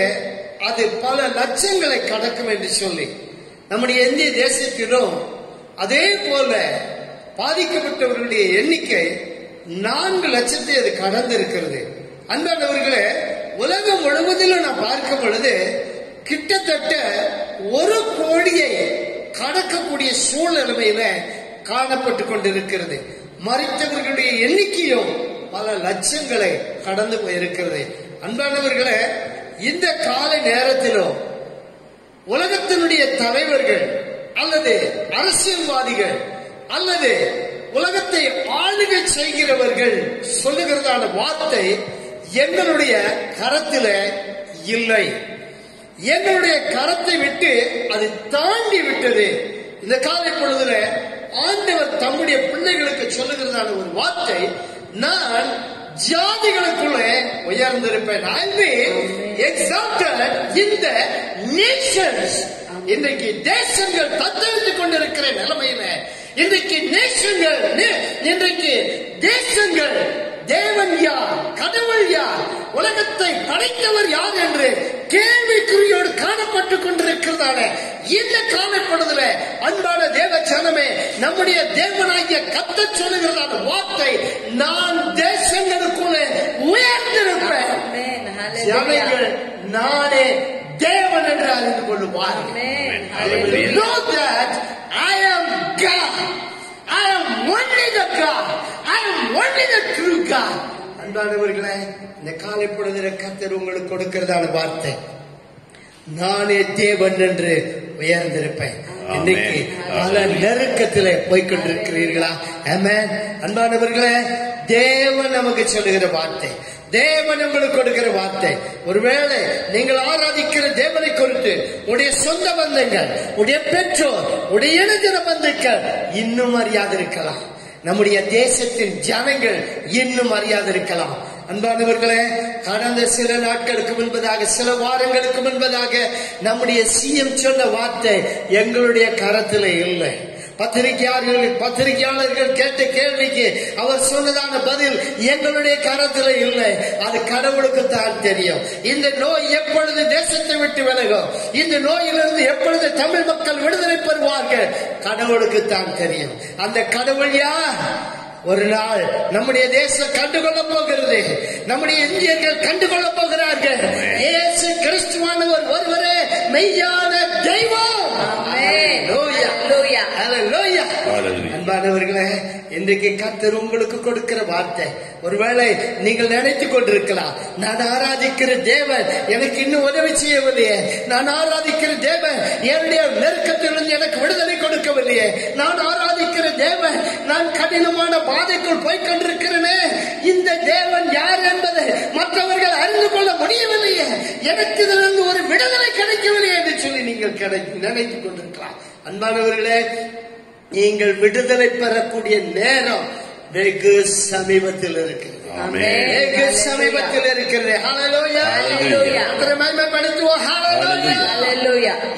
அது பல லட்சங்களை கடக்கும் என்று சொல்லி, நம்முடைய இந்திய தேசத்திலும் அதே போல பாதிக்கப்பட்டவர்களுடைய எண்ணிக்கை 4 லட்சத்தை அது கடந்து இருக்கிறது. அன்பானவர்களே, உலகம் முழுவதிலும் நாம் பார்க்கும் பொழுது கிட்டத்தட்ட 1 கோடியை கடக்கக்கூடிய சூழ்நிலையில காணப்பட்டு கொண்டிருக்கிறது. மரித்தவர்களுடைய எண்ணிக்கையும் பல லட்சங்களை கடந்து போயிருக்கிறது. அன்பானவர்களே, இந்த காலை நேரத்திலும் உலகத்தினுடைய தலைவர்கள் அல்லது அரசியல்வாதிகள் அல்லது உலகத்தை ஆளுகை செய்கிறவர்கள் சொல்லுகிறதான வார்த்தை எங்களுடைய கரத்தில இல்லை, எங்களுடைய கரத்தை விட்டு அது தாண்டி விட்டது. இந்த காலை பொழுதுல ஆண்டவர் தம்முடைய பிள்ளைகளுக்கு சொல்லுகிறதான ஒரு வார்த்தை, நான் ஜாதிகளுக்குள்ளே உயர்ந்திருப்பேன். I will be exalted in the nations. இன்றைக்கு தேசங்கள் தத்தளித்துக் கொண்டிருக்கிற நிலைமையில, இன்றைக்கு தேசங்கள் தேவன் யார், கடவுள் யார், உலகத்தை படைத்தவர் யார் என்று கேள்விக்குறியோடு காணப்பட்டுக் கொண்டிருக்கிறதான இந்த காலப்பொழுதுல அன்பான தேவ ஜனமே, நம்முடைய தேவனாகிய கர்த்தர் சொல்லுகிறதான வார்த்தை, நான் தேசங்களுக்குள்ளே உயர்ந்திருப்பேன். ஜனங்கள் நானே தேவன் என்று அறிந்து கொள்ளுவார்கள். Know that I am God. I am only the God. I am only the true God. அன்பானவர்களே, இந்த காலை பொழுதுல கர்த்தர் உங்களுக்கு கொடுக்கிறதான வார்த்தை, நானே தேவன் என்று உயர்ந்திருப்பேன். இன்னைக்கு பல நெருக்கத்திலே போய்கொண்டிருக்கிறீர்களா? ஆமென். அன்பானவர்களே, தேவன் நமக்கு சொல்லுகிற வார்த்தை, தேவன் உங்களுக்கு கொடுக்கிற வார்த்தை, ஒருவேளை நீங்கள் ஆராதிக்கிற தேவனை குறித்து உடைய சொந்த பந்தங்கள், உடைய பெற்றோர், உடைய இனஜன பந்துக்கள் இன்னும் அறியாது இருக்கலாம். நம்முடைய தேசத்தின் ஜனங்கள் இன்னும் அறியாது இருக்கலாம். அன்பானவர்களே, கடந்த சில நாட்களுக்கு முன்பதாக, சில வாரங்களுக்கு முன்பதாக நம்முடைய சிஎம் சொன்ன வார்த்தை எங்களுடைய கரத்தில் இல்லை. பத்திரிகையாளர்கள் கேட்ட கேள்விக்கு அவர் சொன்னதான பதில் எங்களுடைய கரத்தில் இல்லை, அது கடவுளுக்கு தான் தெரியும். இந்த நோய் எப்பொழுது தேசத்தை விட்டு விலகும், இந்த நோயிலிருந்து எப்பொழுது தமிழ் மக்கள் விடுதலை பெறுவார்கள், கடவுளுக்கு தான் தெரியும். அந்த கடவுள் யார்? ஒரு நாள் நம்முடைய தேசம் கண்டுகொள்ள போகிறது, நம்முடைய இந்தியர்கள் கண்டுகொள்ள போகிறார்கள். இயேசு கிறிஸ்துவானவர் ஒருவரே மெய்யான தெய்வம். அன்பானவர்களே, இன்றைக்கு கர்த்தர் உங்களுக்கு கொடுக்கிற வார்த்தை, ஒருவேளை நீங்கள் நினைத்துக் கொண்டிருக்கலாம், நான் ஆராதிக்கிற தேவன் எனக்கு இன்னும் உதவி செய்யவில்லையே, நான் ஆராதிக்கிற தேவன் என்னுடைய நெருக்கத்திலிருந்து எனக்கு விடுதலை கொடுக்கவில்லையே, நான் ஆராதிக்கிற தேவன் நான் கடினமான பாதைக்குள் போய்கொண்டிருக்கிறேனே, இந்த தேவன் யார் என்பதை மற்றவர்கள் அறிந்து கொள்ள முடியவில்லையே, எனக்கு இதிலிருந்து ஒரு விடுதலை கிடைக்கவில்லையே என்று சொல்லி நீங்கள் நினைத்துக் கொண்டிருக்கலாம். அன்பானவர்களே, நீங்கள் விடுதலை பெறக்கூடிய நேரம் வெகு சமீபத்தில் இருக்கிறது. வெகு சமீபத்தில் இருக்கிறது.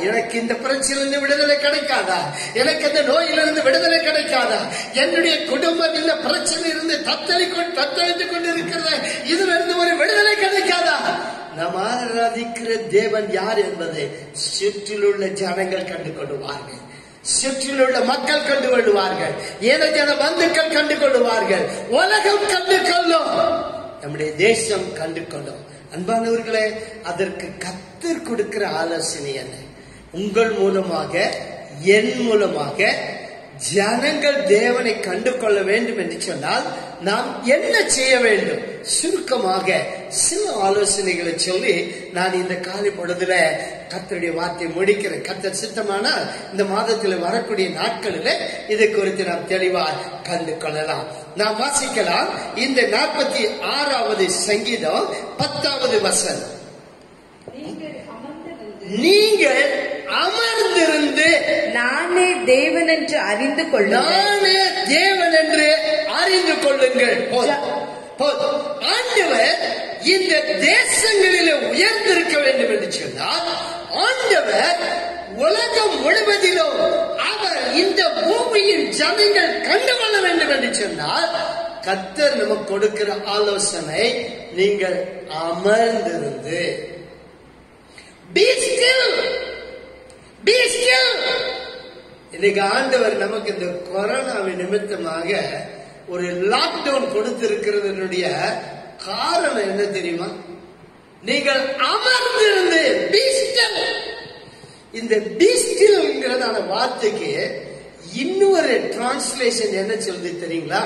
எனக்கு இந்த பிரச்சனையிலிருந்து விடுதலை கிடைக்காதா? எனக்கு இந்த நோயிலிருந்து விடுதலை கிடைக்காதா? என்னுடைய குடும்பம் இந்த பிரச்சனையிலிருந்து தத்தளித்துக் கொண்டிருக்கிறது, இதிலிருந்து ஒரு விடுதலை கிடைக்காதா? நாம் ஆராதிக்கிற தேவன் யார் என்பதை சுற்றிலுள்ள ஜனங்கள் கண்டு கொள்வார்கள், சுற்றிலுள்ள மக்கள் கண்டு கொள்வார்கள், ஏன பந்துக்கள் கண்டு கொள்வார்கள், உலகம் கண்டு கொள்ளும், நம்முடைய தேசம் கண்டு கொள்ளும். அன்பானவர்களே, அதற்கு கர்த்தர் கொடுக்கிற ஆலோசனை என்ன? உங்கள் மூலமாக, என் மூலமாக ஜனங்கள் தேவனை கண்டு கொள்ள வேண்டும் என்று சொன்னால் நாம் என்ன செய்ய வேண்டும்? சுருக்கமாக சில ஆலோசனைகளை சொல்லி நான் இந்த காலை பொழுதுல கர்த்தருடைய வார்த்தை முடிக்கிறேன். கர்த்தர் சித்தமானால் இந்த மாதத்தில் வரக்கூடிய நாட்களில் இதை குறித்து நாம் தெளிவாக கண்டு கொள்ளலாம். நாம் வாசிக்கலாம் இந்த 46வது சங்கீதம் 10வது வசனம். நீங்கள் அமர்ந்திருந்து நானே தேவன் என்று அறிந்து கொள்ளுங்கள். நானே தேவன் என்று அறிந்து கொள்ளுங்கள். ஆண்டவர் இந்த தேசங்களிலே உயர்ந்திருக்க வேண்டும் என்று சொன்னால், ஆண்டவர் உலகம் முழுவதிலும் அவர் இந்த பூமியின் ஜனங்கள் கண்டுகொள்ள வேண்டும் என்று சொன்னால், கர்த்தர் நமக்கு கொடுக்கிற ஆலோசனை, நீங்கள் அமர்ந்திருந்து be still. Be still. இன்னைக்கு ஆண்டவர் நமக்கு இந்த கொரோனாவின் நிமித்தமாக ஒரு லாக்டவுன் கொடுத்திருக்கிறதனுடைய காரணம் என்ன தெரியுமா? நீங்கள் அமர்ந்திருந்து be still. இந்த பி ஸ்டில்ங்கிறதான வார்த்தைக்கு இன்னொரு டிரான்ஸ்லேஷன் என்ன சொல்லுது தெரியுங்களா?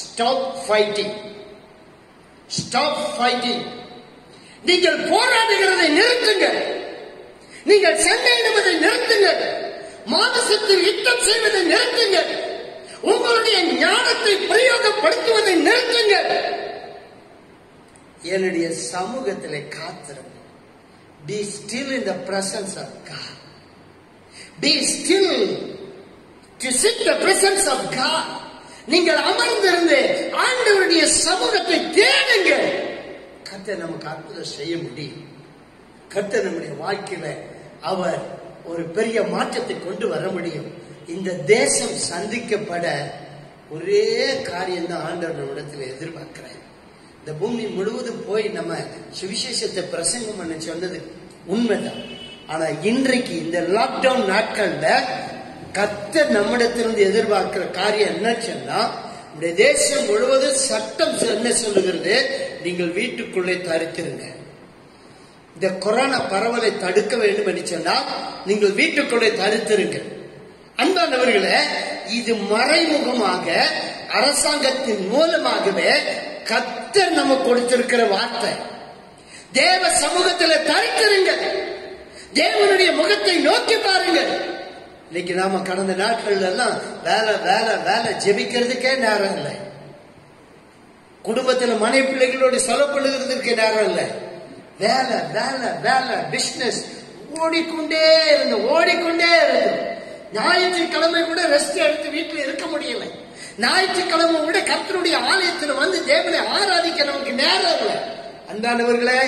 Stop fighting. Stop fighting. நீங்கள் போராடுகிறதை நிறுத்துங்கள். நீங்கள் சண்டையிடுவதை நிறுத்துங்கள். மாமிசத்தில் யுத்தம் செய்வதை நிறுத்துங்கள். உங்களுடைய ஞானத்தை பிரயோகப்படுத்துவதை நிறுத்துங்கள். என்னுடைய சமூகத்திலே காத்திருங்கள். Be still in the presence of God. Be still to sit the presence of God. நீங்கள் அமர்ந்திருந்து ஆண்டவருடைய சமூகத்தை தேடுங்கள். கர்த்தர் நமக்கு அற்புதம் செய்ய முடியும். கர்த்தர் நம்முடைய வாழ்க்கையில அவர் ஒரு பெரிய மாற்றத்தை கொண்டு வர முடியும். இந்த தேசம் சந்திக்கப்பட ஒரே காரியம் தான் ஆண்டவர் நம்மிடத்தில் எதிர்பார்க்கிறார். இந்த பூமி முழுவதும் போய் நம்ம சுவிசேஷத்தை பிரசங்கம் பண்ண சொன்னது உண்மைதான். ஆனா இன்றைக்கு இந்த லாக்டவுன் நாட்கள்ல கர்த்தர் நம்மிடத்திலிருந்து எதிர்பார்க்கிற காரியம் என்ன சொன்னா, இந்த தேசம் முழுவதும் சட்டம் என்ன சொல்லுகிறது? நீங்கள் வீட்டுக்குள்ளே தரித்திருங்க. இந்த கொரோனா பரவலை தடுக்க வேண்டும் என்று சொன்னால் நீங்கள் வீட்டுக்குள்ளே தரித்திருங்க. அன்பானவர்களே, இது மறைமுகமாக அரசாங்கத்தின் மூலமாகவே கர்த்தர் நமக்கு கொடுத்திருக்கிற வார்த்தை. தேவ சமூகத்தில் தரித்திருங்கள். தேவனுடைய முகத்தை நோக்கி பாருங்கள். இன்னைக்கு நாம கடந்த நாட்கள் எல்லாம் வேலை வேலை வேலை, ஜெபிக்கிறதுக்கே நேரம் இல்லை. குடும்பத்துல மனைவி பிள்ளைகளோடு செலவு பண்ணுகிறதுக்கு நேரம் இல்லை. வேலை வேலை வேலை, பிசினஸ் ஓடிக்கொண்டே இருந்து ஞாயிற்றுக்கிழமை கூட ரெஸ்ட் எடுத்து வீட்டில் இருக்க முடியல. ஞாயிற்றுக்கிழமை கூட கர்த்தருடைய ஆலயத்தில் வந்து தேவனை ஆராதிக்க நமக்கு நேரம் இல்லை. அன்பானவர்களே,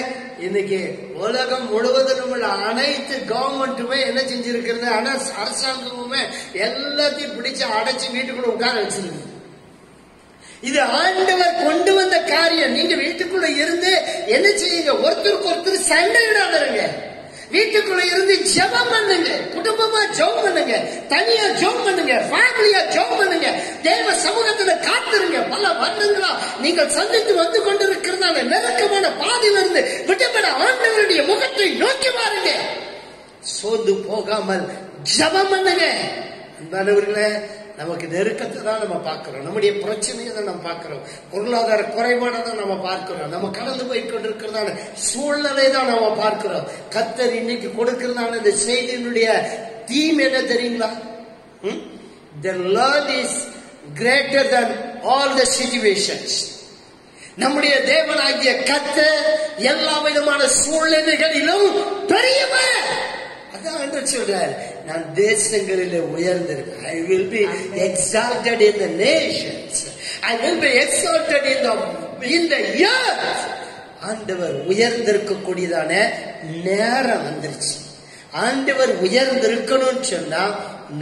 இன்னைக்கு உலகம் முழுவதும் உள்ள அனைத்து கவர்மெண்ட்டுமே என்ன செஞ்சிருக்கிறது? அரசாங்கமுமே எல்லாத்தையும் பிடிச்சு அடைச்சு வீட்டுக்குள்ள உட்கார வச்சிருக்கு. இது ஆண்டவர் கொண்டு வந்த காரியம். நீங்க வீட்டுக்குள்ள இருந்து என்ன செய்யுங்க? ஒருத்தருக்கு ஒருத்தர் சண்டையிடாதீங்க. வீட்டுக்குள்ள இருந்து ஜெபம் பண்ணுங்க. குடும்பமா ஜெபம் பண்ணுங்க, தனியா ஜெபம் பண்ணுங்க, ஃபேமிலியா ஜெபம் பண்ணுங்க. தேவ சமூகத்துல காத்திருங்க. பல வருடங்களா நீங்கள் சந்தித்து வந்து கொண்டிருக்கிறதால நெருக்கமான பாதையிலிருந்து விடுபட ஆண்டவருடைய முகத்தை நோக்கி பாருங்க. சோர்ந்து போகாமல் ஜெபம் பண்ணுங்க. அன்பானவர்களே, நமக்கு நெருக்கத்தை தான் நம்ம பார்க்கிறோம். நம்முடைய பிரச்சனையை தான் நம்ம பார்க்கிறோம். பொருளாதார குறைபாடை தான் நம்ம பார்க்கிறோம். நம்ம கடந்து போய் கொண்டிருக்கிறதான சூழ்நிலை தான் நம்ம பார்க்கிறோம். கர்த்தர் இன்னைக்கு கொடுக்கிறதான இந்த செய்தியினுடைய தீம் என்ன தெரியுங்களா? The Lord is greater than all the situations. நம்முடைய தேவனாகிய கர்த்தர் எல்லா விதமான சூழ்நிலைகளிலும் பெரியவர். அதான் என்று சொல்றார், நான் தேசங்களிலே உயர்ந்திருக்கேன். I will be exalted in the nations. I will be exalted in the earth. ஆண்டவர் உயர்ந்திருக்கக்கூடியதான நேரம் வந்துருச்சு. ஆண்டவர் உயர்ந்திருக்கணும்னு சொன்னா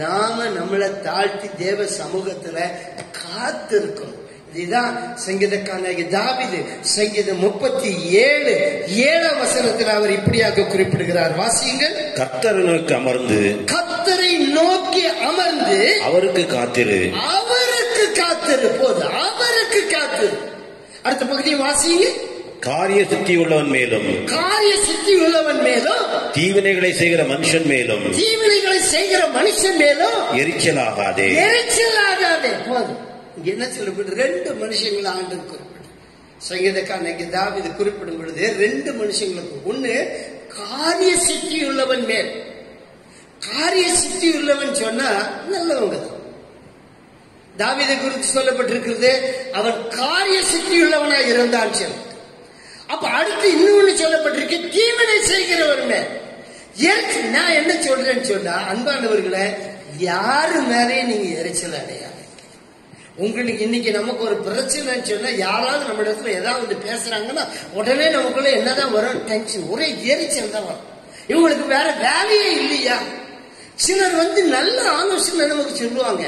நாம நம்மளை தாழ்த்தி தேவ சமூகத்துல காத்திருக்கணும். இதுதான் சங்கீதக்காரனாகிய தாவீது சங்கீதம் 37:7 வசனத்தில் அவர் இப்படியாக குறிப்பிடுகிறார். வாசியுங்கள். கர்த்தரை நோக்கி அமர்ந்து, கர்த்தரை நோக்கி அமர்ந்து அவருக்கு காத்திரு. அவருக்கு காத்திரு. போது அவருக்கு காத்திரு. அடுத்த பகுதியை வாசியுங்க. காரிய சித்தி உள்ளவன் மேலும், காரிய சித்தி உள்ளவன் மேலும், தீவினைகளை செய்கிற மனுஷன் மேலும், தீவினைகளை செய்கிற மனுஷன் மேலும் எரிச்சலாகாதே. எரிச்சலாகாதே. போதும். என்ன சொல்லப்பட்டு 2 மனுஷங்களை ஆண்டு குறிப்பிடு. சங்கீதக்காரனாகிய தாவீது குறிப்பிடும் பொழுது 2 மனுஷங்களுக்கு. ஒண்ணு காரிய சித்தி உள்ளவன் மேல். காரிய சித்தி உள்ளவன் சொன்னா நல்லவங்க தான். தாவீதை குறித்து சொல்லப்பட்டிருக்கிறது, அவன் காரிய சித்தி உள்ளவனா இருந்தான் சொல்லி. அப்ப அடுத்து இன்னொன்னு சொல்லப்பட்டிருக்கு, தீவினை செய்கிறவன் மேல். நான் என்ன சொல்றேன்னு சொன்னா, அன்பானவர்களை, யாரு மேலேயும் நீங்க எரிச்சல் அடையாது. உங்களுக்கு இன்னைக்கு நமக்கு ஒரு பிரச்சனைன்னு சொன்னா, யாராவது நம்ம இடத்துல ஏதாவது பேசுறாங்கன்னா உடனே நமக்குள்ள என்னதான் வரும்? டென்ஷன், ஒரே எரிச்சல் தான் வரும். இவங்களுக்கு வேற வேலையே இல்லையா? சிலர் நல்ல ஆலோசனை நமக்கு சொல்லுவாங்க.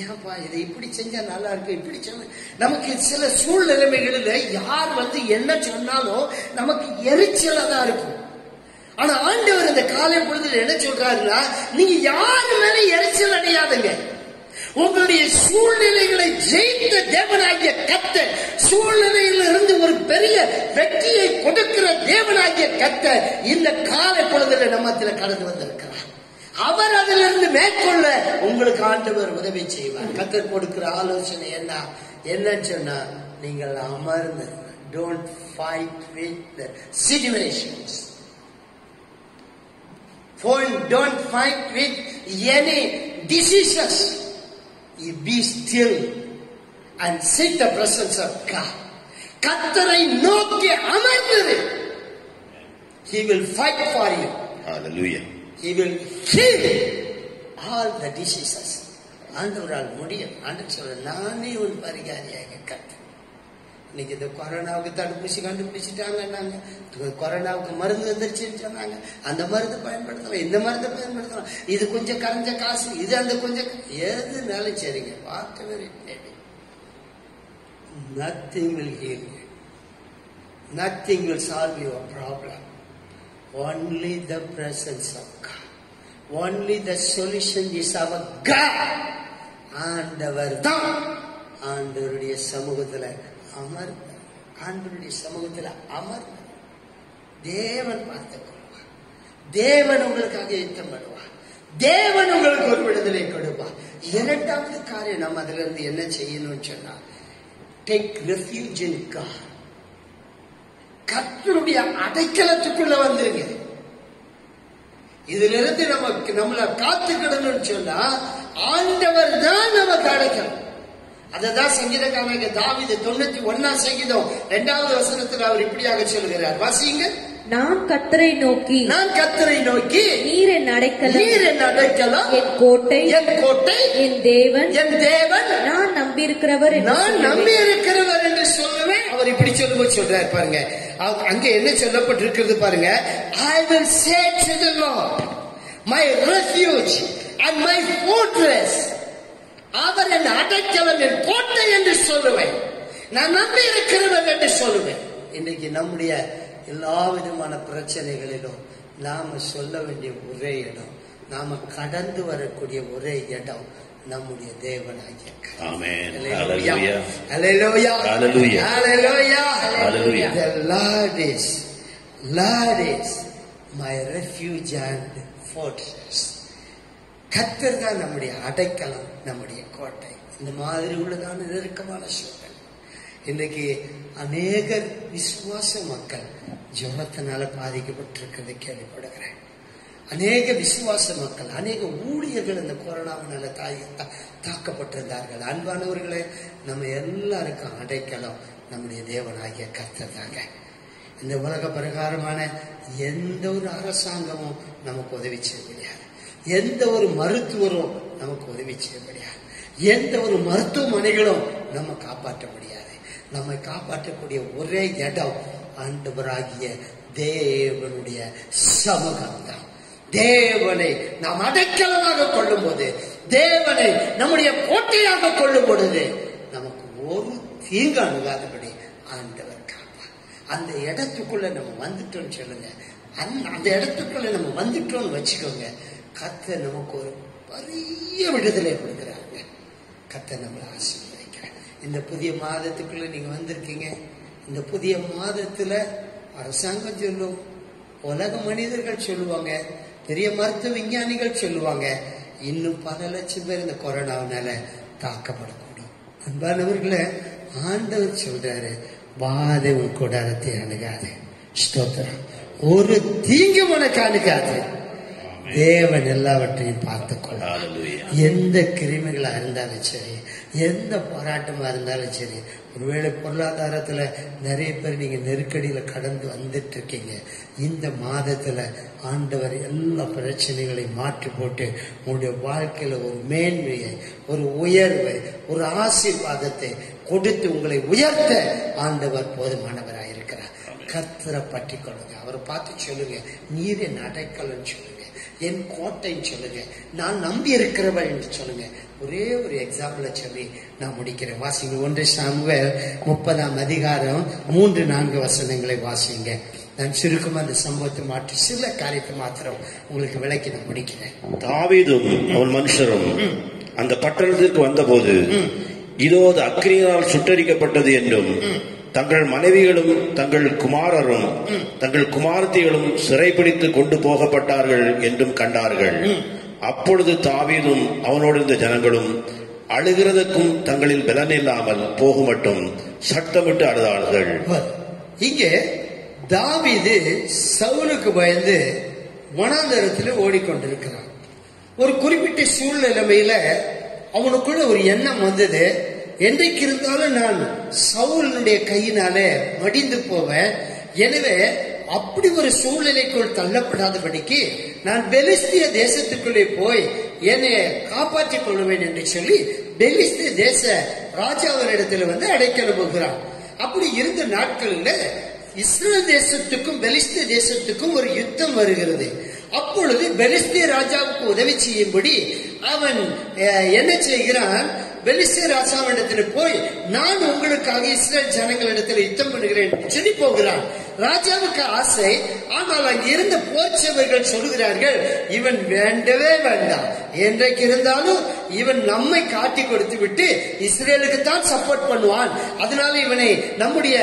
ஏன்பா இதை இப்படி செஞ்சா நல்லா இருக்கு, இப்படி சொன்ன. நமக்கு சில சூழ்நிலைமைகளில் யார் என்ன சொன்னாலும் நமக்கு எரிச்சலா தான் இருக்கும். ஆனா ஆண்டவர் இந்த காலை பொழுதுல என்ன சொல்றாருன்னா, நீங்க யாரு மேல எரிச்சல் அடையாதுங்க. உங்களுடைய சூழ்நிலைகளை ஜெயித்த தேவனாகிய கர்த்தர், சூழ்நிலையிலிருந்து ஒரு பெரிய வெற்றியை கொடுக்கிற தேவனாகிய கர்த்தர் கர்த்தர் இந்த காலை பொழுதுல நம்மத்துல கடந்து வந்திருக்கிறார். அவர் அதிலிருந்து மேற்கொள்ள உங்களுக்கு ஆண்டவர் உதவி செய்வார். கர்த்தர் கொடுக்கிற ஆலோசனை என்னன்னு சொன்னா, நீங்கள் அமர்ந்து don't fight with the situations. Don't fight with any diseases. You be still and seek the presence of God. கர்த்தரை நோக்கி அமர்ந்து, He will fight for you. Hallelujah. He will heal all the diseases. ஆண்டவரால் முடியும். ஆண்டவர் சொல்ற, நானே உன் பரிகாரியாக கர்த்தர். இன்னைக்கு இந்த கொரோனாவுக்கு தடுப்பூசி கண்டுபிடிச்சிட்டாங்க, கொரோனாவுக்கு மருந்து வந்துருச்சுன்னு சொன்னாங்க. அந்த மருந்து பயன்படுத்தலாம், இந்த மருந்து பயன்படுத்தலாம், இது கொஞ்சம் கரைஞ்ச காசு, இது அந்த கொஞ்சம் எதுனாலும் சரிங்க. Whatever nothing will heal you, nothing will solve your problem. Only the presence of God, only the solution is our God. ஆண்டவர் தான். ஆண்டவருடைய சமூகத்துல அமர்ந்த, ஆண்டவருடைய சமூகத்துல அமர்ந்த தேவன் பார்த்துக் கொள்வார். தேவன் உங்களுக்காக யுத்தம் பண்ணுவார். தேவன் உங்களுக்கு ஒரு விடுதலை கொடுப்பார். இரண்டாவது காரியம் நம்ம அதுல இருந்து என்ன செய்யணும்னு சொன்னா, டேக் ரெஃப்யூஜ் இன் காட். கர்த்தருடைய அடைக்கலத்துக்குள்ள வந்துருங்க. இதுல இருந்து நம்மள காத்துக்கிடணும்னு சொன்னா, ஆண்டவர் தான் நமக்கு அடைக்கலம். அததான் சங்கீதக்காரனாகிய தாவீது 91ஆம் சங்கீதம் 2வது வசனத்தில் அவர் இப்படியாக சொல்கிறார். வாசிங்க. நான் கர்த்தரை நோக்கி நீர் என் அடைக்கலம், என் கோட்டை, என் தேவன், நான் நம்பியிருக்கிறவர் என்று சொல்லுவேன். அவர் இப்படி சொல்லும்போது சொல்றாரு பாருங்க, அங்க என்ன சொல்லப்பட்டிருக்கிறது பாருங்க. I will say to the Lord, my refuge and my fortress. அவர் என் அடைக்கலம், என் கோட்டை என்று சொல்லுவேன். நான் நம்பி இருக்கிறவர் என்று சொல்லுவேன். இன்னைக்கு நம்முடைய எல்லா விதமான பிரச்சனைகளிலும் நாம சொல்ல வேண்டிய ஒரே இடம், நாம கடந்து வரக்கூடிய ஒரே இடம் நம்முடைய தேவனாகிய ஆமென். Hallelujah. Hallelujah. Hallelujah. Hallelujah. Hallelujah. The Lord is my refuge and fortress. கர்த்தர் தான் நம்முடைய அடைக்கலம், நம்முடைய கோட்டை. இந்த மாதிரி உள்ளதான நெருக்கமான சூழல் இன்றைக்கு அநேக விசுவாச மக்கள் ஜுரத்தினால பாதிக்கப்பட்டிருக்கிறதை கேள்விப்படுகிறேன். அநேக விசுவாச மக்கள், அநேக ஊழியர்கள் இந்த கொரோனாவினால தாக்கப்பட்டிருந்தார்கள். அன்பானவர்களே, நம்ம எல்லாருக்கும் அடைக்கலம் நம்முடைய தேவனாகிய கர்த்தர் தாங்க. இந்த உலக பிரகாரமான எந்த ஒரு அரசாங்கமும் நமக்கு உதவி செய்ய முடியாது. எந்த ஒரு மருத்துவரும் நமக்கு உதவி செய்ய முடியாது. எந்த ஒரு மருத்துவமனைகளும் நம்ம காப்பாற்ற முடியாது. நம்மை காப்பாற்றக்கூடிய ஒரே இடம் ஆண்டவராகிய தேவனுடைய சமூகம் தான். தேவனை நாம் அடைக்கலமாக கொள்ளும் போது, தேவனை நம்முடைய கோட்டையாக கொள்ளும் பொழுது, நமக்கு ஒரு தீங்கு அணுகாதபடி ஆண்டவர் காப்பார். அந்த இடத்துக்குள்ள நம்ம வந்துட்டோம்னு சொல்லுங்க. அந்த இடத்துக்குள்ள நம்ம வந்துட்டோம்னு வச்சுக்கோங்க, கர்த்தர் நமக்கு ஒரு பெரிய விடுதலை கொடுக்கிறாங்க. கர்த்தர் நம்மளை ஆசீர்வதிக்கிறார். இந்த புதிய மாதத்துக்குள்ள நீங்க வந்திருக்கீங்க. இந்த புதிய மாதத்துல அரசாங்கம் சொல்லும், உலக மனிதர்கள் சொல்லுவாங்க, பெரிய மருத்துவ விஞ்ஞானிகள் சொல்லுவாங்க, இன்னும் பல லட்சம் பேர் இந்த கொரோனாவினால தாக்கப்படக்கூடும். அன்பானவர்களே, ஆண்டவர் சொல்றாரு, வாதை உன் கூடாரத்தை அணுகாது. ஸ்தோத்திரம். ஒரு தீங்கு உனக்கு அணுகாது. தேவன் எல்லாவற்றையும் பார்த்துக் கொள்வார். எந்த கிருமிகளா இருந்தாலும் சரி, எந்த போராட்டமா இருந்தாலும் சரி, ஒருவேளை பொருளாதாரத்துல நிறைய பேர் நீங்க நெருக்கடியில கடந்து வந்துட்டு இருக்கீங்க. இந்த மாதத்துல ஆண்டவர் எல்லா பிரச்சனைகளையும் மாற்றி போட்டு உங்களுடைய வாழ்க்கையில ஒரு மேன்மையை, ஒரு உயர்வை, ஒரு ஆசீர்வாதத்தை கொடுத்து உங்களை உயர்த்த ஆண்டவர் போதுமானவராயிருக்கிறார். கர்த்தரை பற்றி கொள்ளுங்க. அவரை பார்த்து சொல்லுங்க, நீர் என் அடைக்கலன்னு சொல்லுங்க, என் கோட்டைன்னு சொல்லுங்க, நான் நம்பி இருக்கிறவள் என்று சொல்லுங்க. ஒரே ஒரு எக்ஸாம்பிள சொல்லி நான் முடிக்கிறேன். வாசிங்க. 1 சாமுவேல் 30ஆம் அதிகாரம் 3-4 வசனங்களை வாசிங்க. நான் சுருக்கமா அந்த சம்பவத்தை மாற்றி சில காரியத்தை மாத்திரம் உங்களுக்கு விளக்கி நான் முடிக்கிறேன். தாவீதும் அவன் மனுஷரும் அந்த பட்டணத்திற்கு வந்தபோது, இதோ அது அக்கினியால் சுட்டரிக்கப்பட்டது என்றும் தங்கள் மனைவிகளும் தங்கள் குமாரரும் தங்கள் குமாரத்திகளும் சிறைப்பிடித்து கொண்டு போகப்பட்டார்கள் என்றும் கண்டார்கள். அப்பொழுது தாவீதும் அவனோடு இருந்த ஜனங்களும் அழுகிறதுக்கும் தங்களில் பலன் இல்லாமல் போகுமட்டும் சத்தமிட்டு அழுதார்கள். இங்கே தாவீது சவுலுக்கு பயந்து வனாந்தரத்தில் ஓடிக்கொண்டிருக்கிறான். ஒரு குறிப்பிட்ட சூழ்நிலைமையில அவனுக்குள்ள ஒரு எண்ணம் வந்தது, என்றைக்கு இருந்தாலும் நான் சவுலுடைய கையினாலே மடிந்து போவேன், எனவே அப்படி ஒரு சூழ்நிலைக்குள் தள்ளப்படாதபடிக்கு நான் பெலிஸ்திய தேசத்துக்குள்ளே போய் என்னை காப்பாற்றிக் கொள்வேன் என்று சொல்லி பெலிஸ்திய தேச ராஜாவினிடத்தில் வந்து அடைக்கலம் போகிறான். அப்படி இருந்த நாட்களில் இஸ்ரேல் தேசத்துக்கும் பெலிஸ்திய தேசத்துக்கும் ஒரு யுத்தம் வருகிறது. அப்பொழுது பெலிஸ்திய ராஜாவுக்கு உதவி செய்யும்படி அவன் என்ன செய்கிறான், பெலிஸ்திய ராஜாவிடத்தில் போய் நான் உங்களுக்காக இஸ்ரேல் ஜனங்களிடத்தில் யுத்தம் பண்ணுகிறேன் சொல்லி போகிறான். ராஜாவுக்கு ஆசை, ஆனால் அங்க இருந்த போர்ச்சவர்கள் சொல்லுகிறார்கள், இவன் வேண்டவே வேண்டாம், என்றைக்கு இருந்தாலும் இவன் நம்மை காட்டி கொடுத்து விட்டு இஸ்ரேலுக்கு தான் சப்போர்ட் பண்ணுவான், அதனால இவனை நம்முடைய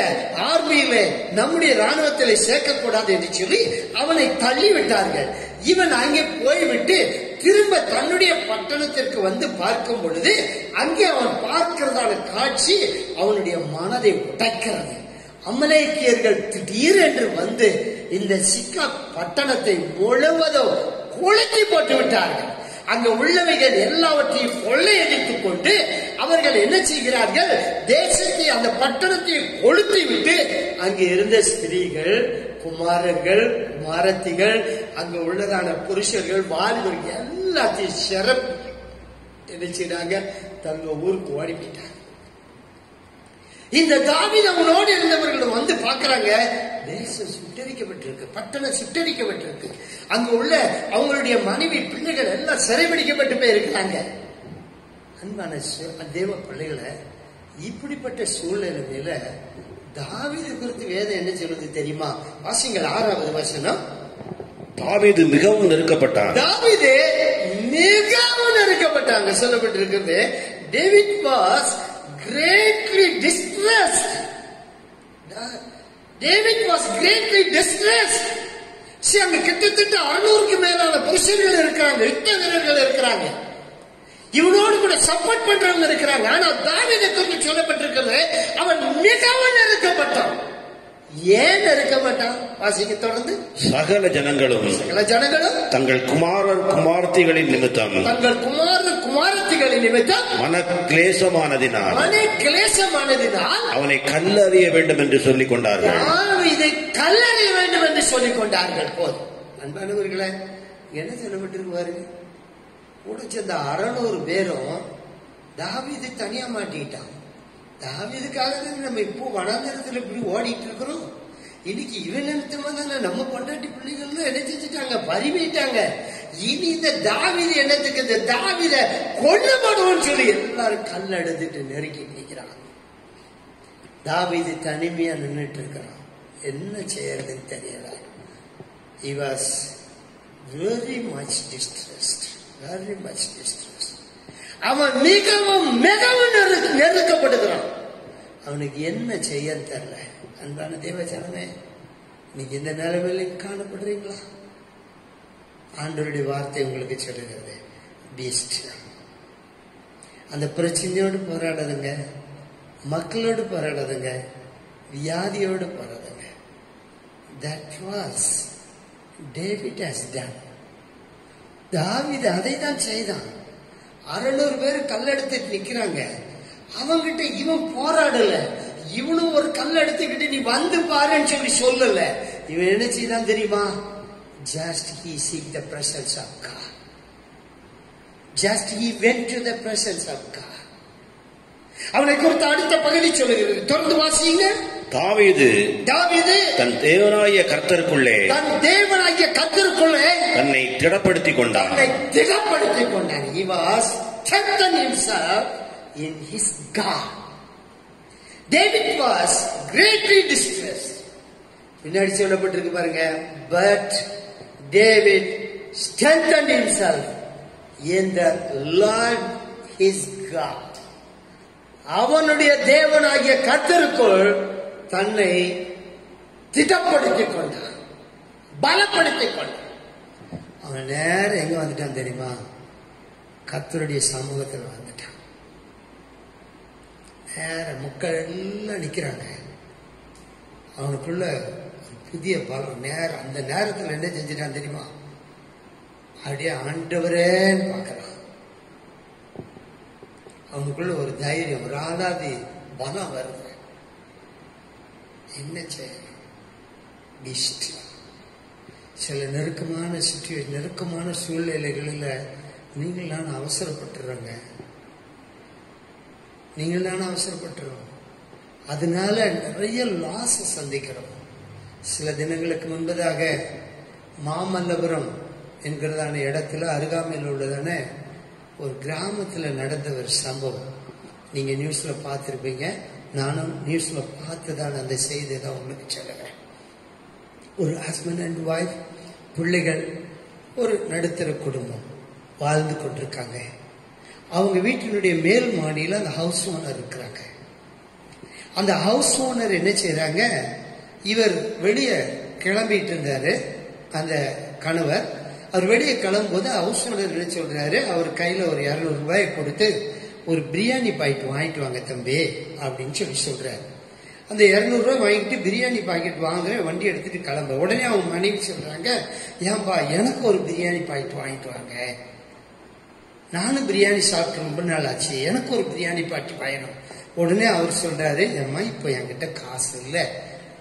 ஆர்மியில நம்முடைய ராணுவத்திலே சேர்க்கக்கூடாது என்று சொல்லி அவனை தள்ளிவிட்டார்கள். இவன் அங்கே போய்விட்டு திரும்ப தன்னுடைய பட்டணத்திற்கு வந்து பார்க்கும் பொழுது அங்கே அவன் பார்க்கிறதான காட்சி அவனுடைய மனதை உடைக்கிறது. அமலேக்கியர்கள் திடீரென்று வந்து இந்த சிக்கா பட்டணத்தை முழுவதும் கொளுத்தி போட்டு விட்டார்கள். அங்க உள்ளவைகள் எல்லாவற்றையும் கொள்ளையடித்துக் கொண்டு அவர்கள் என்ன செய்கிறார்கள், தேசத்தை அந்த பட்டணத்தை கொளுத்தி விட்டு அங்கே இருந்த ஸ்திரீகள், குமாரர்கள், குமாரத்திகள், அங்க உள்ளதான புருஷர்கள், வாலிபர்கள் எல்லாத்தையும் சிறப்பு என்ன செய்றாங்க, தங்க ஊருக்கு ஓடி போயிட்டாங்க. இந்த தாவீது அவனோடு இருந்தவர்கள் வந்து பாக்குறாங்க, தேசம் சுட்டரிக்கப்பட்டிருக்கு, பட்டணம் சுட்டரிக்கப்பட்டிருக்கு, அங்க உள்ள அவங்களுடைய மனைவி பிள்ளைகள் எல்லாம் சிறைபிடிக்கப்பட்டு போய் இருக்கிறாங்க. அன்பான தேவ பிள்ளைகளை, இப்படிப்பட்ட சூழ்நிலையில தாவீது குறித்து வேதம் என்ன சொல்றது தெரியுமா? வாசிங்கள் 6வது வசனம். தாவீது மிகவும் நெருக்கப்பட்டான். தாவீது மிகவும் நெருக்கப்பட்டாங்க சொல்லப்பட்டிருக்கிறது. David was greatly distressed. David was greatly distressed. அங்க கிட்டத்தட்ட 600க்கு மேலான புருஷர்கள் இருக்கிறாங்க, யுத்த வீரர்கள் இருக்கிறாங்க, இவனோடு கூட சப்போர்ட் பண்றவங்க இருக்கிறாங்க. ஆனா தாவீதை குறித்து சொல்லப்பட்டிருக்கிறது, அவன் மிகவும் நெருக்கப்பட்டான். ஏன் நெருக்கப்பட்டான்? வாசிக்க தொடர்ந்து. சகல ஜனங்களும் தங்கள் குமாரர் குமாரத்திகளின் நிமித்தம் மனக்லேசமானதினால் அவனை கல்லறிய வேண்டும் என்று சொல்லிக் கொண்டார்கள். இதை கல்லறிய வேண்டும் என்று சொல்லிக் கொண்டார்கள். போதும் அன்பானவர்களே, என்ன சொல்லப்பட்டிருக்கு பாருங்க. கூட சேர்ந்த 600 பேரும் தாவீது தனியா மாட்டிட்டான். தாவீதுக்காக நம்ம இப்போ வனாந்தரத்துல இப்படி ஓடிட்டு இருக்கிறோம். இன்னைக்கு இவன் நிமித்தமா தானே நம்ம பொண்டாட்டி பிள்ளைகள் என்ன செஞ்சுட்டாங்க, பறிவிட்டாங்க. இனி இந்த தாவீது என்னத்துக்கு, இந்த தாவீத கொல்லப்படுவோம்னு சொல்லி எல்லாரும் கல் எடுத்துட்டு நெருக்கி நிற்கிறான். தாவீது தனிமையா நின்றுட்டு இருக்கிறான், என்ன செய்யறதுன்னு தெரியல. He was very much distressed, very much distressed. அவன் மிகவும் மிகவும் நெருக்கப்படுகிறான். அவனுக்கு என்ன செய்ய தெரியல. அன்பான தேவ ஜனமே, நீங்க இந்த நிலைமையில காணப்படுறீங்களா? ஆண்டவருடைய வார்த்தை உங்களுக்கு சொல்லுகிறது, பீஸ்ட். அந்த பிரச்சனையோடு போராடாதுங்க, மக்களோடு போராடாதுங்க, வியாதியோடு போராடுங்க. That was David has done. தாவீது அதை தான் செய்தான். 600 பேர் கல்லெடுத்துட்டு நிக்கிறாங்க. அவங்கிட்ட இவன் போராடல, இவனும் ஒரு கல் எடுத்துக்கிட்டு நீ வந்து பாருன்னு சொல்லி சொல்லல. இவன் என்ன செய்தான் தெரியுமா? Just he seek the presence of God. Just he went to the presence of God. அவனை குறித்து அடுத்த பகுதி சொல்லுகிறது, தொடர்ந்து வாசிங்க. தாவீது தன் தேவனாகிய கர்த்தருக்குள்ளே தன்னை திடப்படுத்திக் கொண்டான். He was strengthened himself in his God. David was greatly distressed. பின்னாடி சொல்லப்பட்டிருக்கு பாருங்க, but David strengthened himself in the Lord his God. அவனுடைய தேவனாகிய கர்த்தருக்குள் தன்னை திடப்படுத்திக் கொண்டான், பலப்படுத்திக் கொண்டான். அவன் நேரம் எங்க வந்துட்டான் தெரியுமா? கர்த்தருடைய சமூகத்தில் வந்துட்டான். நேர மக்கள் எல்லாம் நிக்கிறாங்க. அவனுக்குள்ள புதிய பலம் நேரம். அந்த நேரத்தில் என்ன செஞ்சிட்டான் தெரியுமா? அப்படியே ஆண்டவரேன்னு பார்க்கிறான். அவனுக்குள்ள ஒரு தைரியம், ஒரு ஆளாதி பலம் வருது. என்ன செய்யணும்? சில நெருக்கமான சிச்சுவேஷன், நெருக்கமான சூழ்நிலைகளில் நீங்கள் நான் அவசரப்பட்டுறோங்க. நீங்கள் நான் அவசரப்பட்டுறோம். அதனால நிறைய லாஸ் சந்திக்கிறோம். சில தினங்களுக்கு முன்பதாக மாமல்லபுரம் என்கிறதான இடத்துல அருகாமையில் உள்ளதான ஒரு கிராமத்தில் நடந்த ஒரு சம்பவம் நீங்க நியூஸ்ல பார்த்திருப்பீங்க. நானும் நியூஸ்ல பார்த்ததான அந்த செய்தி தான் உங்களுக்கு சொல்லுகிறேன். ஒரு ஹஸ்பண்ட் அண்ட் ஒய்ஃப், பிள்ளைகள், ஒரு நடுத்தர குடும்பம் வாழ்ந்து கொண்டிருக்காங்க. அவங்க வீட்டினுடைய மேல் மாடியில் அந்த ஹவுஸ் ஓனர் இருக்கிறாங்க. அந்த ஹவுஸ் ஓனர் என்ன செய்யறாங்க, இவர் வெளியே கிளம்பிட்டு இருந்தாரு. அந்த கணவர் அவர் வெளியே கிளம்பும் போது ஹவுஸ் ஓனர் என்ன சொல்றாரு, அவர் கையில ஒரு 200 ரூபாயை கொடுத்து ஒரு பிரியாணி பாக்கெட் வாங்கிட்டு வாங்க தம்பி அப்படின்னு சொல்றாரு. அந்த 200 ரூபாய் வாங்கிட்டு பிரியாணி பாக்கெட் வாங்குற, வண்டி எடுத்துட்டு கிளம்ப. உடனே அவங்க மனைவி சொல்றாங்க, ஏன்பா எனக்கு ஒரு பிரியாணி பாக்கெட் வாங்கிட்டு வாங்க, நானும் பிரியாணி சாப்பிட்டு ரொம்ப நாள் ஆச்சு, எனக்கு ஒரு பிரியாணி பாக்கெட் பயணம். உடனே அவர் சொல்றாரு, ஏம்மா இப்ப என்கிட்ட காசு இல்லை,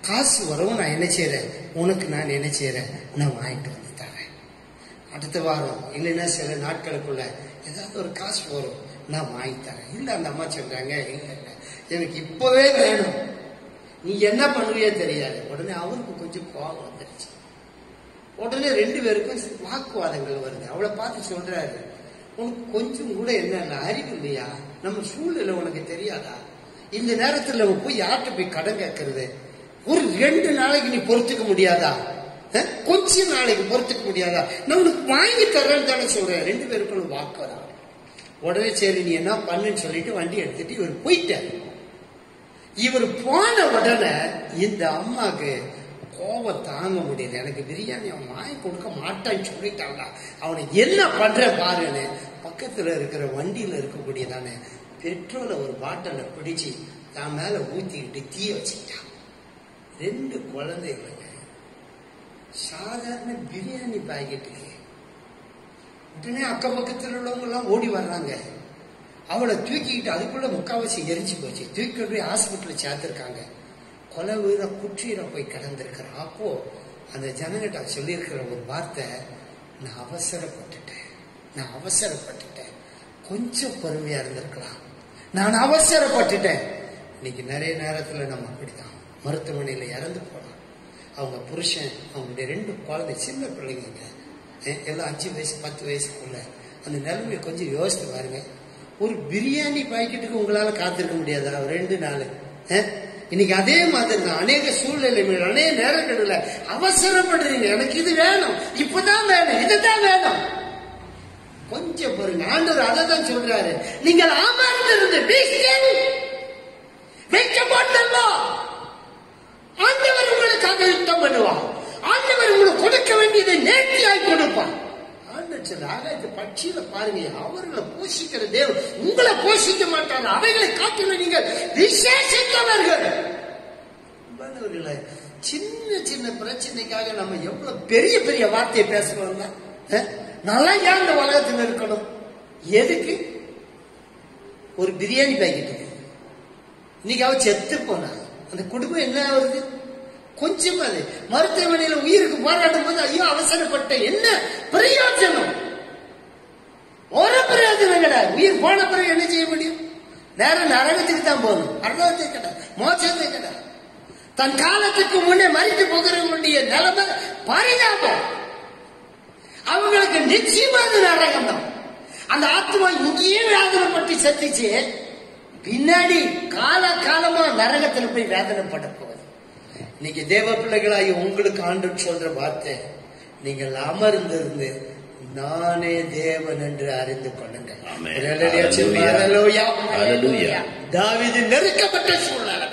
காசு வரவும் நான் என்ன செய்யறேன், உனக்கு நான் என்ன செய்யறேன், நான் வாங்கிட்டு வந்து தரேன். அடுத்த வாரம் இல்லைன்னா சில நாட்களுக்குள்ள ஏதாவது ஒரு காசு வரும், நான் வாங்கி தரேன். இல்ல அந்த அம்மா சொல்றாங்க, இல்ல இல்ல எனக்கு இப்பவே வேணும், நீ என்ன பண்ணுவியே தெரியாது. உடனே அவருக்கு கொஞ்சம் கோபம் வந்துருச்சு. உடனே 2 பேருக்கும் வாக்குவாதங்கள் வருது. அவளை பார்த்து சொல்றாரு, உனக்கு கொஞ்சம் கூட என்ன அறிவு இல்லையா, நம்ம சூழ்நிலை உனக்கு தெரியாதா, இந்த நேரத்துல போய் யார்கிட்ட போய் கடன் கேட்கறது, ஒரு 2 நாளைக்கு நீ பொறுத்துக்க முடியாதா, கொஞ்ச நாளைக்கு பொறுத்துக்க முடியாதா, நான் உனக்கு வாங்கி தர்றேன்னு தானே சொல்றேன். 2 பேருக்குள்ள வாக்குவாதம். உடனே சரி நீ என்ன பண்ணுன்னு சொல்லிட்டு வண்டி எடுத்துட்டு இவர் போயிட்டார். இவர் போன உடனே இந்த அம்மாக்கு கோபம் தாங்க முடியல. எனக்கு பிரியாணி அவன் வாங்கி கொடுக்க மாட்டான்னு சொல்லிட்டாங்க, அவனை என்ன பண்ற பாருன்னு பக்கத்துல இருக்கிற வண்டியில இருக்கக்கூடியதானே பெட்ரோலை ஒரு பாட்டில பிடிச்சு தான் மேல ஊத்திக்கிட்டு தீய வச்சுட்டான். 2 குழந்தைகளுங்க சாதாரண பிரியாணி பாக்கெட்டுக்கு. உடனே அக்கம் பக்கத்தில் உள்ளவங்க எல்லாம் ஓடி வர்றாங்க. அவளை தூக்கிக்கிட்டு அதுக்குள்ள முக்காவாசி எரிஞ்சு போச்சு. தூக்கி போய் ஹாஸ்பிட்டல் சேர்த்திருக்காங்க. கொலை வீர குற்றீர போய் கிடந்திருக்கிறான். அப்போ அந்த ஜனங்கிட்ட சொல்லியிருக்கிற ஒரு வார்த்தை, நான் அவசரப்பட்டுட்டேன், கொஞ்சம் பொறுமையா இருந்திருக்கலாம், நான் அவசரப்பட்டுட்டேன். இன்னைக்கு நிறைய நேரத்துல நம்ம அப்படிதான் மருத்துவமனையில இறந்து போனோம். அவங்க புருஷன், அவங்களுடைய 2 குழந்தை, சின்ன பிள்ளைங்க எல்லாம் 5 வயசு 10 வயசுக்குள்ள. அந்த நிலைமையை கொஞ்சம் யோசித்து பாருங்க. ஒரு பிரியாணி பாக்கெட்டுக்கு உங்களால காத்திருக்க முடியாதா 2 நாள்? இன்னைக்கு அதே மாதிரி தான் அநேக சூழ்நிலைகள், அநேக நேரங்கள்ல அவசரப்படுறீங்க. எனக்கு இது வேணும், இப்பதான் வேணும், இதுதான் வேணும். கொஞ்சம் பாருங்க, ஆண்டவர் அதை தான் சொல்றாரு, நீங்கள் அமர்ந்திருந்து வைக்கப்பட்டோம். ஆண்டவர் உங்களுக்காக யுத்தம் பண்ணுவான். ஆண்டவர் உங்களுக்கு கொடுக்க வேண்டியதை நேர்த்தியாய் கொடுப்பான். பட்சியில பாருங்க, அவர்களை போஷிக்கிற தேவன் உங்களை போஷிக்க மாட்டாங்க. அவைகளை காட்டில நீங்கள் விசேஷித்தவர்கள். சின்ன சின்ன பிரச்சனைக்காக நம்ம எவ்வளவு பெரிய பெரிய வார்த்தையை பேசுறோம். நல்லா ஏன் இந்த உலகத்தில் இருக்கணும்? எதுக்கு? ஒரு பிரியாணி பாக்கெட்டுக்கு. இன்னைக்கு அவ செத்து போனா அந்த குடும்பம் என்ன ஆகுது? கொஞ்சம் அது மருத்துவமனையில உயிருக்கு போராடும் போது ஐயோ அவசரப்பட்ட என்ன பிரயோஜனம்? ஒரு பிரயோஜனம் கிடையாது. உயிர் போன பிறகு என்ன செய்ய முடியும்? நேரம் நரகத்துக்கு தான் போகணும். அர்த்தத்தை கிடையாது, மோட்சத்தை கிடையாது. தன் காலத்துக்கு முன்னே மறித்து போகிறவங்களுடைய நிலைமை பரிதாபம். அவங்களுக்கு நிச்சயமா அது நரகம் தான். அந்த ஆத்மா இங்கேயே வேதனைப்பட்டு செத்துச்சு, பின்னாடி காலமா நரகத்தில் போய் வேதனைப்பட போகுது. இன்னைக்கு தேவ பிள்ளைகளாகி உங்களுக்கு ஆண்டு சொல்ற வார்த்தை, நீங்கள் அமர்ந்திருந்து நானே தேவன் என்று அறிந்து கொள்ளுங்கள். தாவீது நெருக்கப்பட்ட சூழ்நிலையில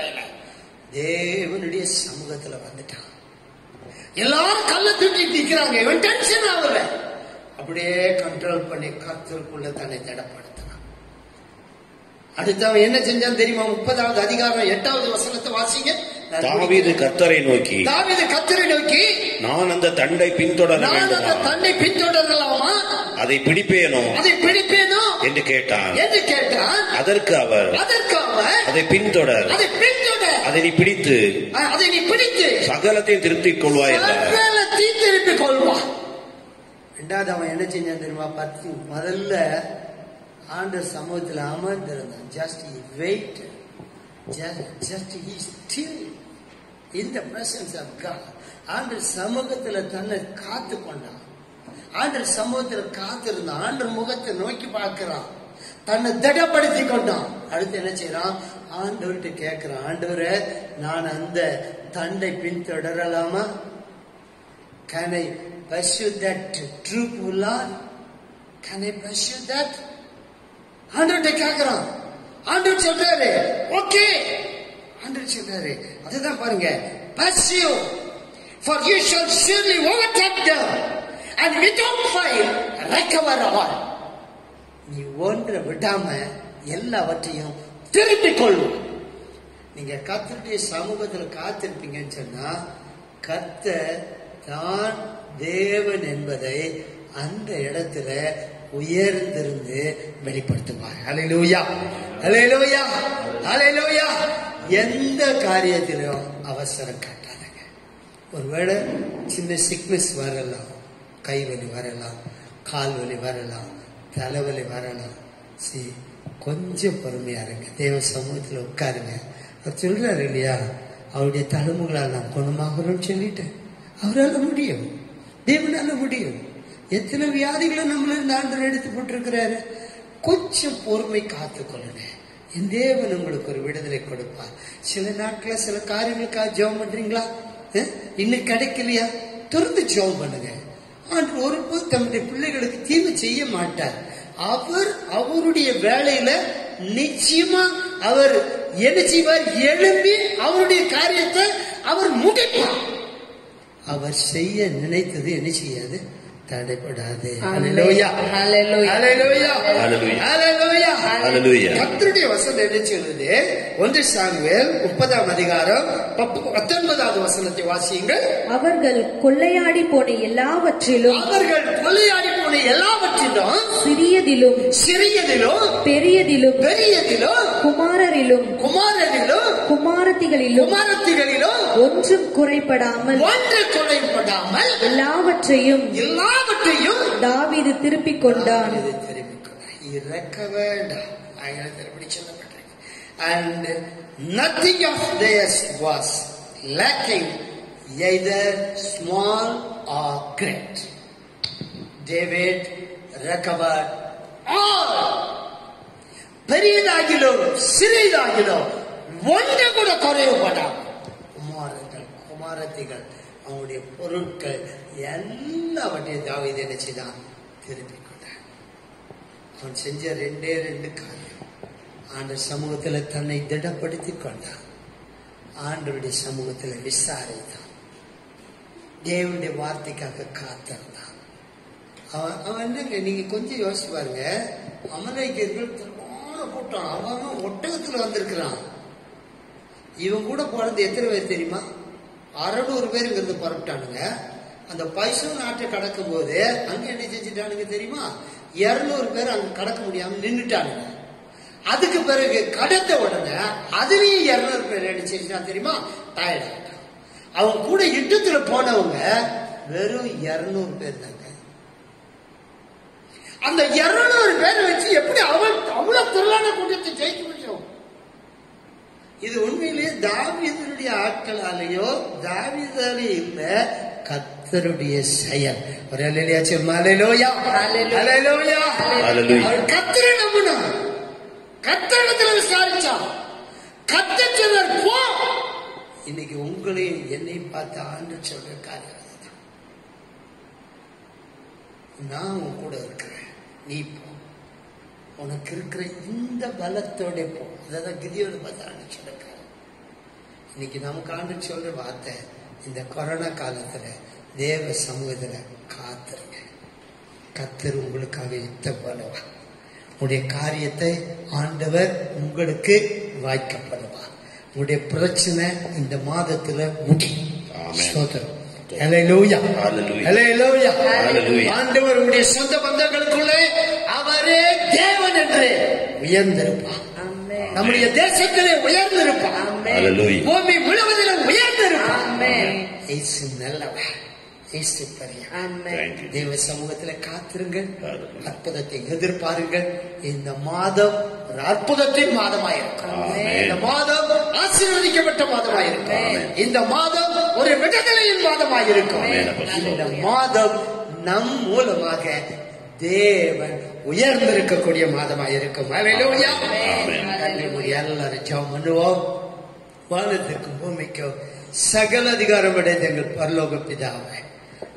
தேவனுடைய சமூகத்துல வந்துட்டான். எல்லாரும் கல்ல தூக்கிட்டு நிக்கிறாங்க. இவன் டென்ஷன் ஆகல, அப்படியே கண்ட்ரோல் பண்ணி கர்த்தருக்குள்ள தன்னை திடப்படுத்தினான். அடுத்தவன் என்ன செஞ்சான் தெரியுமா? 30வது அதிகாரம் 8வது வசனத்தை வாசிங்க. தாவீது கர்த்தரை நோக்கி நான் அந்த தண்டை பின்தொடரலாமா, அதை பிடிப்பேனோ என்று கேட்டான். அதற்கு அவர் அதை பின்தொடர், அதை நீ பிடித்து சகலத்தையும் திருப்பிக் கொள்வாய். ரெண்டாவது அவன் என்ன செஞ்சான் தெரியுமா? முதல்ல ஆண்டவர் சமூகத்தில் அமர்ந்திருந்தான். just he waited, just he still in the presence of God. ஆண்டவர் சமூகத்தில் தன்னை காத்து கொண்டான். ஆண்டவர் சமூகத்தில் காத்திருந்தான். ஆண்டவர் முகத்தை நோக்கி பார்க்கிறான், தன்னை திடப்படுத்தி கொண்டான். அடுத்து என்ன செய்யறான்? ஆண்டவர்கிட்ட கேட்கிறான், ஆண்டவரே நான் அந்த தண்டை பின்தொடரலாமா? Can I pursue that troop, Lord? Can I pursue that? ஆண்டவர்கிட்ட கேட்கிறான். ஆண்டவர் சொல்றாரு ஓகே. ஆண்டவர் சொல்றாரு அதுதான் பாருங்க, pursue for you shall surely overtake them and without fail recover all. நீ ஒன்றை விடாம எல்லாவற்றையும் திருப்பிக் கொள்ளும். நீங்க கர்த்தருடைய சமூகத்தில் காத்திருப்பீங்கன்னு சொன்னா கர்த்தர் தான் தேவன் என்பதை அந்த இடத்துல உயர்ந்திருந்து வெளிப்படுத்துவார். ஹல்லேலூயா, ஹல்லேலூயா, ஹல்லேலூயா. எந்த காரியத்திலும் அவசரம் காட்டாதீங்க. ஒருவேளை சின்ன சிக்னஸ் வரலாம், கைவலி வரலாம், கால் வலி வரலாம், தலைவலி வரலாம். கொஞ்சம் பொறுமையா இருங்க, தேவ சமூகத்தில் உட்காருங்க. அவர் சொல்றாரு இல்லையா, அவருடைய தழும்புகளால் நாம் குணமாகணும்னு சொல்லிட்டு அவரால் முடியும், தேவனால முடியும். எத்தனை வியாதிகளை நம்மள இந்த ஆண்டவர் எடுத்து போட்டிருக்கிறாரு. கொஞ்சம் பொறுமை காத்துக்கொள்ளுங்க, என் தேவன் உங்களுக்கு ஒரு விடுதலை கொடுப்பார். சில நாட்கள சில காரியங்களுக்காக ஜெபம் பண்றீங்களா? இன்னைக்கு கிடைக்கலையா? தொடர்ந்து ஜெபம் பண்ணுங்க. ஆண்டவர் ஒருபோது தம்முடைய பிள்ளைகளுக்கு தீமை செய்ய மாட்டார். அவர் அவருடைய வேலையில நிச்சயமா அவர் என்ன செய்வார்? எழும்பி அவருடைய காரியத்தை அவர் முடிப்பார். அவர் செய்ய நினைத்தது என்ன செய்யாது? தடைப்படாது. ஹல்லேலூயா, ஹல்லேலூயா, ஹல்லேலூயா, ஹல்லேலூயா, ஹல்லேலூயா. கர்த்தருடைய வசனம் என்ன சொல்லுது? 1 சாமுவேல் 30ஆம் அதிகாரம் 19வது வசனத்தை வாசியுங்கள். அவர்கள் கொள்ளையாடி போன எல்லாவற்றிலும் சிறியதிலும் பெரியதிலும் குமாரரிலும் குமாரத்திகளிலும் ஒன்றும் குறைபடாமல் எல்லாவற்றையும் தாவீது திருப்பிக் கொண்டான். இறக்க வேண்டாம். And nothing of theirs was lacking, either small or great. David recovered all. பெரியதாகிலும் சிறியதாகிலும் ஒன்று கூட குறைவுபடாமல் குமாரத்திகள் அவனுடைய பொருட்கள் எல்லாவற்றையும் தாவீது என்ன செய்தான்? திருப்பிக் கொண்டான். அவன் செஞ்ச 2 காரியம். ஆண்டவர் சமூகத்துல தன்னை திடப்படுத்தி கொண்டான். ஆண்டவருடைய சமூகத்துல விசாரித்தான். தேவனுடைய வார்த்தைக்காக காத்திருந்தான். அவன் என்னங்க, நீங்க கொஞ்சம் யோசிச்சு பாருங்க. அமலேக்கியர்கள் கூட்டம், அவன் ஒட்டகத்துல வந்திருக்கிறான். இவன் கூட போனது எத்தனை பேர் தெரியுமா? 600 பேர் இங்கிருந்து புறப்பட்டானுங்க. அந்த பைசூன் நாட்டை கடக்கும் போது அங்க என்ன செஞ்சுட்டானுங்க தெரியுமா? 200 பேர் அங்க கடக்க முடியாம நின்றுட்டானுங்க. அதுக்கு பிறகு கடந்த உடனே அதுலயும் 200 பேர் என்ன செஞ்சுட்டான் தெரியுமா? டயர்ட் ஆகிட்டான். அவங்க கூட யுத்தத்துல போனவங்க வெறும் 200 பேர் தாங்க. அந்த 200 பேரை வச்சு எப்படி அவ்வளவு திரளான கூட்டத்தை ஜெயிக்க முடியும்? இது உண்மையிலேயே தாவீதுடைய ஆட்களாலேயோ தாவீதாலே இல்ல, கர்த்தருடைய செயல். ஒரு அல்லேலூயா சொல்லுமா? அல்லேலூயா, அல்லேலூயா, அல்லேலூயா. கர்த்தரை நம்பினான், கர்த்தரிடத்துல விசாரிச்சான், கர்த்தர் சொன்னார் போ. இன்னைக்கு உங்களையும் என்னை பார்த்து ஆண்டவர் சொல்ற காரியம் அதுதான். நான் உன் கூட இருக்கிறேன், நீ போ. உனக்கு இருக்கிற இந்த பலத்தோட போ. அதான் கிதியோட பார்த்து சொல்லிருக்காரு. இன்னைக்கு நமக்கு ஆண்டு சொல்ற வார்த்தை, இந்த கொரோனா காலத்துல தேவ சமூகத்துல காத்துருங்க. கர்த்தர் உங்களுக்காக யுத்தம் பண்ணுவா. உங்களுடைய காரியத்தை ஆண்டவர் உங்களுக்கு வாய்க்கப்படுவார். உங்களுடைய பிரச்சனை இந்த மாதத்துல முடியும். ஆண்டவர் உங்களுடைய சொந்த பந்தங்களுக்குள்ளே அவரே தேவன் என்று உயர்ந்திருப்பார். நம்முடைய தேசத்திலே உயர்ந்திருப்பார். பூமி முழுவதிலும் உயர்ந்திருப்பார். நல்லவர். தேவ சமூகத்துல காத்திருங்கள். அற்புதத்தை எதிர்பாருங்கள். இந்த மாதம் ஒரு அற்புதத்தின் மாதமாயிருக்கும். இந்த மாதம் ஆசீர்வதிக்கப்பட்ட மாதமாயிருக்கும். இந்த மாதம் ஒரு விடுதலையின் மாதமாயிருக்கும். இந்த மாதம் நம் மூலமாக தேவன் உயர்ந்திருக்கக்கூடிய மாதமாயிருக்கும். எல்லாரும் ஜெபம் பண்ணுவோம். வானத்திற்கும் பூமிக்கும் சகல அதிகாரம் அடைந்த எங்கள் பரலோக பிதாவே,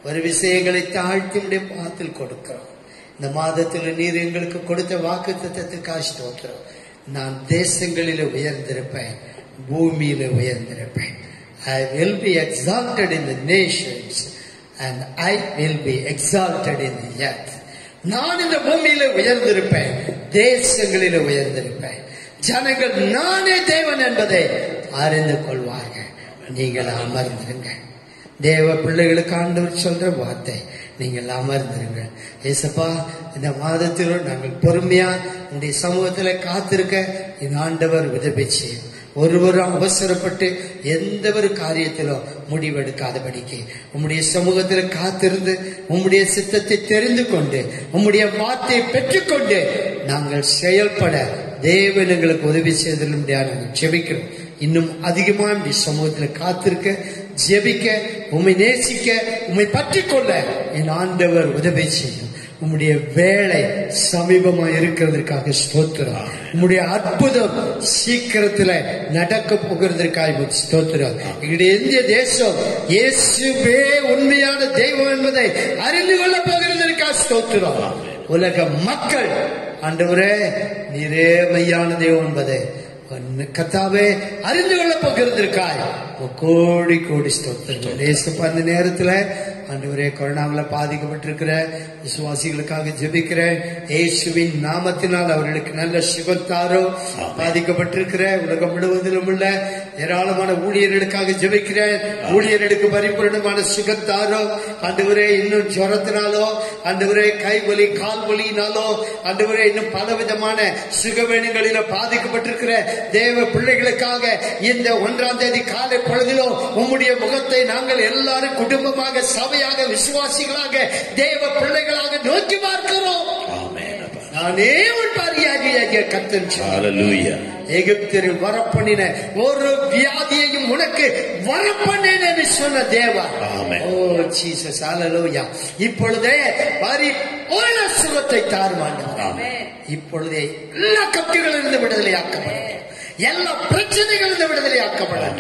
ஒரு விஷயங்களை தாழ்த்தி உடைய பாதத்தில் கொடுக்கிறோம். இந்த மாதத்தில் நீர் எங்களுக்கு கொடுத்த வாக்குத்தத்தத்துக்காக ஸ்தோத்திரம். நான் தேசங்களில உயர்ந்திருப்பேன், பூமியில உயர்ந்திருப்பேன். I will be exalted in the nations and I will be exalted in the earth. நான் இந்த பூமியில உயர்ந்திருப்பேன், தேசங்களில உயர்ந்திருப்பேன். ஜனங்கள் நானே தேவன் என்பதை அறிந்து கொள்வார்கள். நீங்கள் அமர்ந்திருங்க. தேவ பிள்ளைகளுக்கு ஆண்டவர் சொல்ற வார்த்தை, நீங்கள் அமர்ந்திருங்க. ஏசப்பா, இந்த மாதத்திலும் நாங்கள் பொறுமையா உங்களுடைய சமூகத்துல காத்திருக்க இந்த ஆண்டவர் உதவி செய்யும். ஒருவரும் அவசரப்பட்டு எந்த ஒரு காரியத்திலும் முடிவெடுக்காதபடிக்கு உம்முடைய சமூகத்துல காத்திருந்து உம்முடைய சித்தத்தை தெரிந்து கொண்டு உம்முடைய வார்த்தையை பெற்றுக்கொண்டு நாங்கள் செயல்பட தேவன் எங்களுக்கு உதவி செய்தல் நாங்கள் ஜெபிக்கிறோம். இன்னும் அதிகமா இந்த சமூகத்தில் காத்திருக்க, ஜெபிக்க, உம்மை நேசிக்க, உம்மை பற்றிக் கொள்ள என் ஆண்டவர் உதவி செய்யும். உம்முடைய வேலை சமீபமா இருக்கிறதற்காக ஸ்தோத்திரம். உம்முடைய அற்புதம் சீக்கிரத்துல நடக்க போகிறதற்காக ஸ்தோத்திரம். எங்களுடைய இந்திய தேசம் இயேசுவே உண்மையான தெய்வம் என்பதை அறிந்து கொள்ள போகிறதற்காக ஸ்தோத்திரம். உலக மக்கள் ஆண்டவரே நீரே மெய்யான தெய்வம் என்பதை கர்த்தாவே அறிந்து கொள்ள போகிறதற்காக கோடி கோடி ஸ்தோத்திரங்கள். அந்த நேரத்துல ஆண்டவரே, கொரோனாவில பாதிக்கப்பட்டிருக்கிற விசுவாசிகளுக்காக ஜெபிக்கிறேன். இயேசுவின் நாமத்தினால் அவர்களுக்கு நல்ல சுகத்தாரோ. பாதிக்கப்பட்டிருக்கிற உலகம் முழுவதிலும் உள்ள ஏராளமான ஊழியர்களுக்காக ஜெபிக்கிறேன். ஊழியர்களுக்கு பரிபூர்ணமான சுகத்தாரோ. ஆண்டவரே, இன்னும் ஜுரத்தினாலோ, ஆண்டவரே கைவலி கால் வலியினாலோ, ஆண்டவரே இன்னும் பலவிதமான சுகவேணுகளில பாதிக்கப்பட்டிருக்கிற தேவ பிள்ளைகளுக்காக இந்த 1ஆம் தேதி காலை பொழுதிலோ உம்முடைய முகத்தை நாங்கள் எல்லாரும் குடும்பமாக, சபையாக, விசுவாசிகளாக, தேவ பிள்ளைகளாக நோக்கி பார்க்கிறோம். நானே உன் பாரியாகிய கர்த்தன். எகிப்தில் வரப்பண்ணின ஒரு வியாதியையும் உனக்கு வரப்பண்ணேன் என்று சொன்ன தேவா. ஓ ஜீசஸ், ஹல்லேலூயா. இப்பொழுதே பரிபூரண சுகத்தை தாருவான். இப்பொழுதே எல்லா கட்டுகளிலிருந்து விடுதலையாக்கப்படும், எல்லா பிரச்சனைகளிலிருந்து விடுதலையாக்கப்படும்.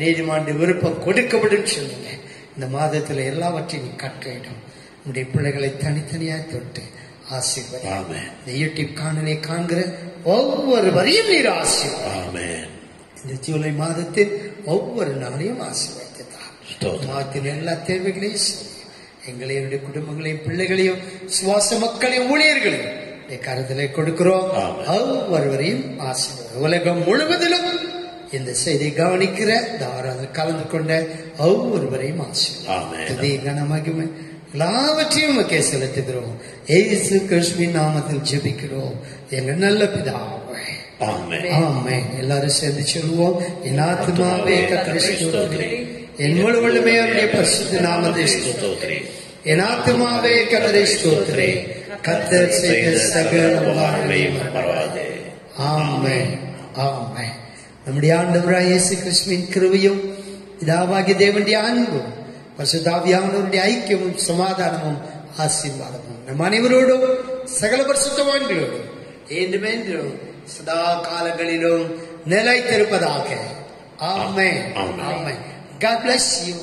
நீதிமன்ற விருப்பம் கொடுக்கப்படும் சொல்லுங்க. இந்த மாதத்துல எல்லாவற்றையும் கட்டளையிடும். உங்களுடைய பிள்ளைகளை தனித்தனியாக தொட்டு ஆசீர்வாதம். இந்த யூடியூப் காணொலியை காண்கிற ஒவ்வொருவரையும் நீர் ஆசீர்வாதம். இந்த ஜூலை மாதத்தில் ஒவ்வொரு நாளையும் ஆசீர்வாதத்தார். மாதத்தின் எல்லா தேவைகளையும் எங்களை, என்னுடைய குடும்பங்களையும், பிள்ளைகளையும், சுவாச மக்களையும், ஊழியர்களையும் கருத்திலே கொடுக்கிறோம். ஒவ்வொருவரையும் ஆசீர்வாதம். உலகம் முழுவதிலும் இந்த செய்தி கவனிக்கிற தாராளம் கலந்து கொண்ட ஒவ்வொருவரையும் ஆசீர்வாதம். கனமகிமை எல்லாவற்றையும் மக்கே செலுத்துகிறோம். இயேசு கிறிஸ்துவின் நாமத்தில் ஜெபிக்கிறோம் எங்கள் நல்ல பிதாவே. ஆமென். எல்லாரும் சேர்ந்து சொல்லுவோம். என் ஆத்துமாவே கர்த்தரை ஸ்தோத்திரி, என் முழு வல்லமையே அவருடைய பரிசுத்த நாமத்தை ஸ்தோத்திரி. என் ஆத்துமாவே கர்த்தரை ஸ்தோத்திரி, கர்த்தர் செய்த சகல உபகாரங்களையும் மறவாதே. ஆமென். ஆமென். நம்முடைய ஆண்டவராகிய இயேசு கிறிஸ்துவின் கிருபையும் பிதாவாகிய தேவனுடைய அன்பும் பரிசுத்த ஆவியானவருடைய ஐக்கியமும் சமாதானமும் ஆசீர்வாதமும் நம் அனைவரோடும் சகல பரிசுத்தவான்களோடும் என்றும் சதா காலங்களிலும் நிலைத்திருப்பதாக. ஆமென். ஆமென். God bless you.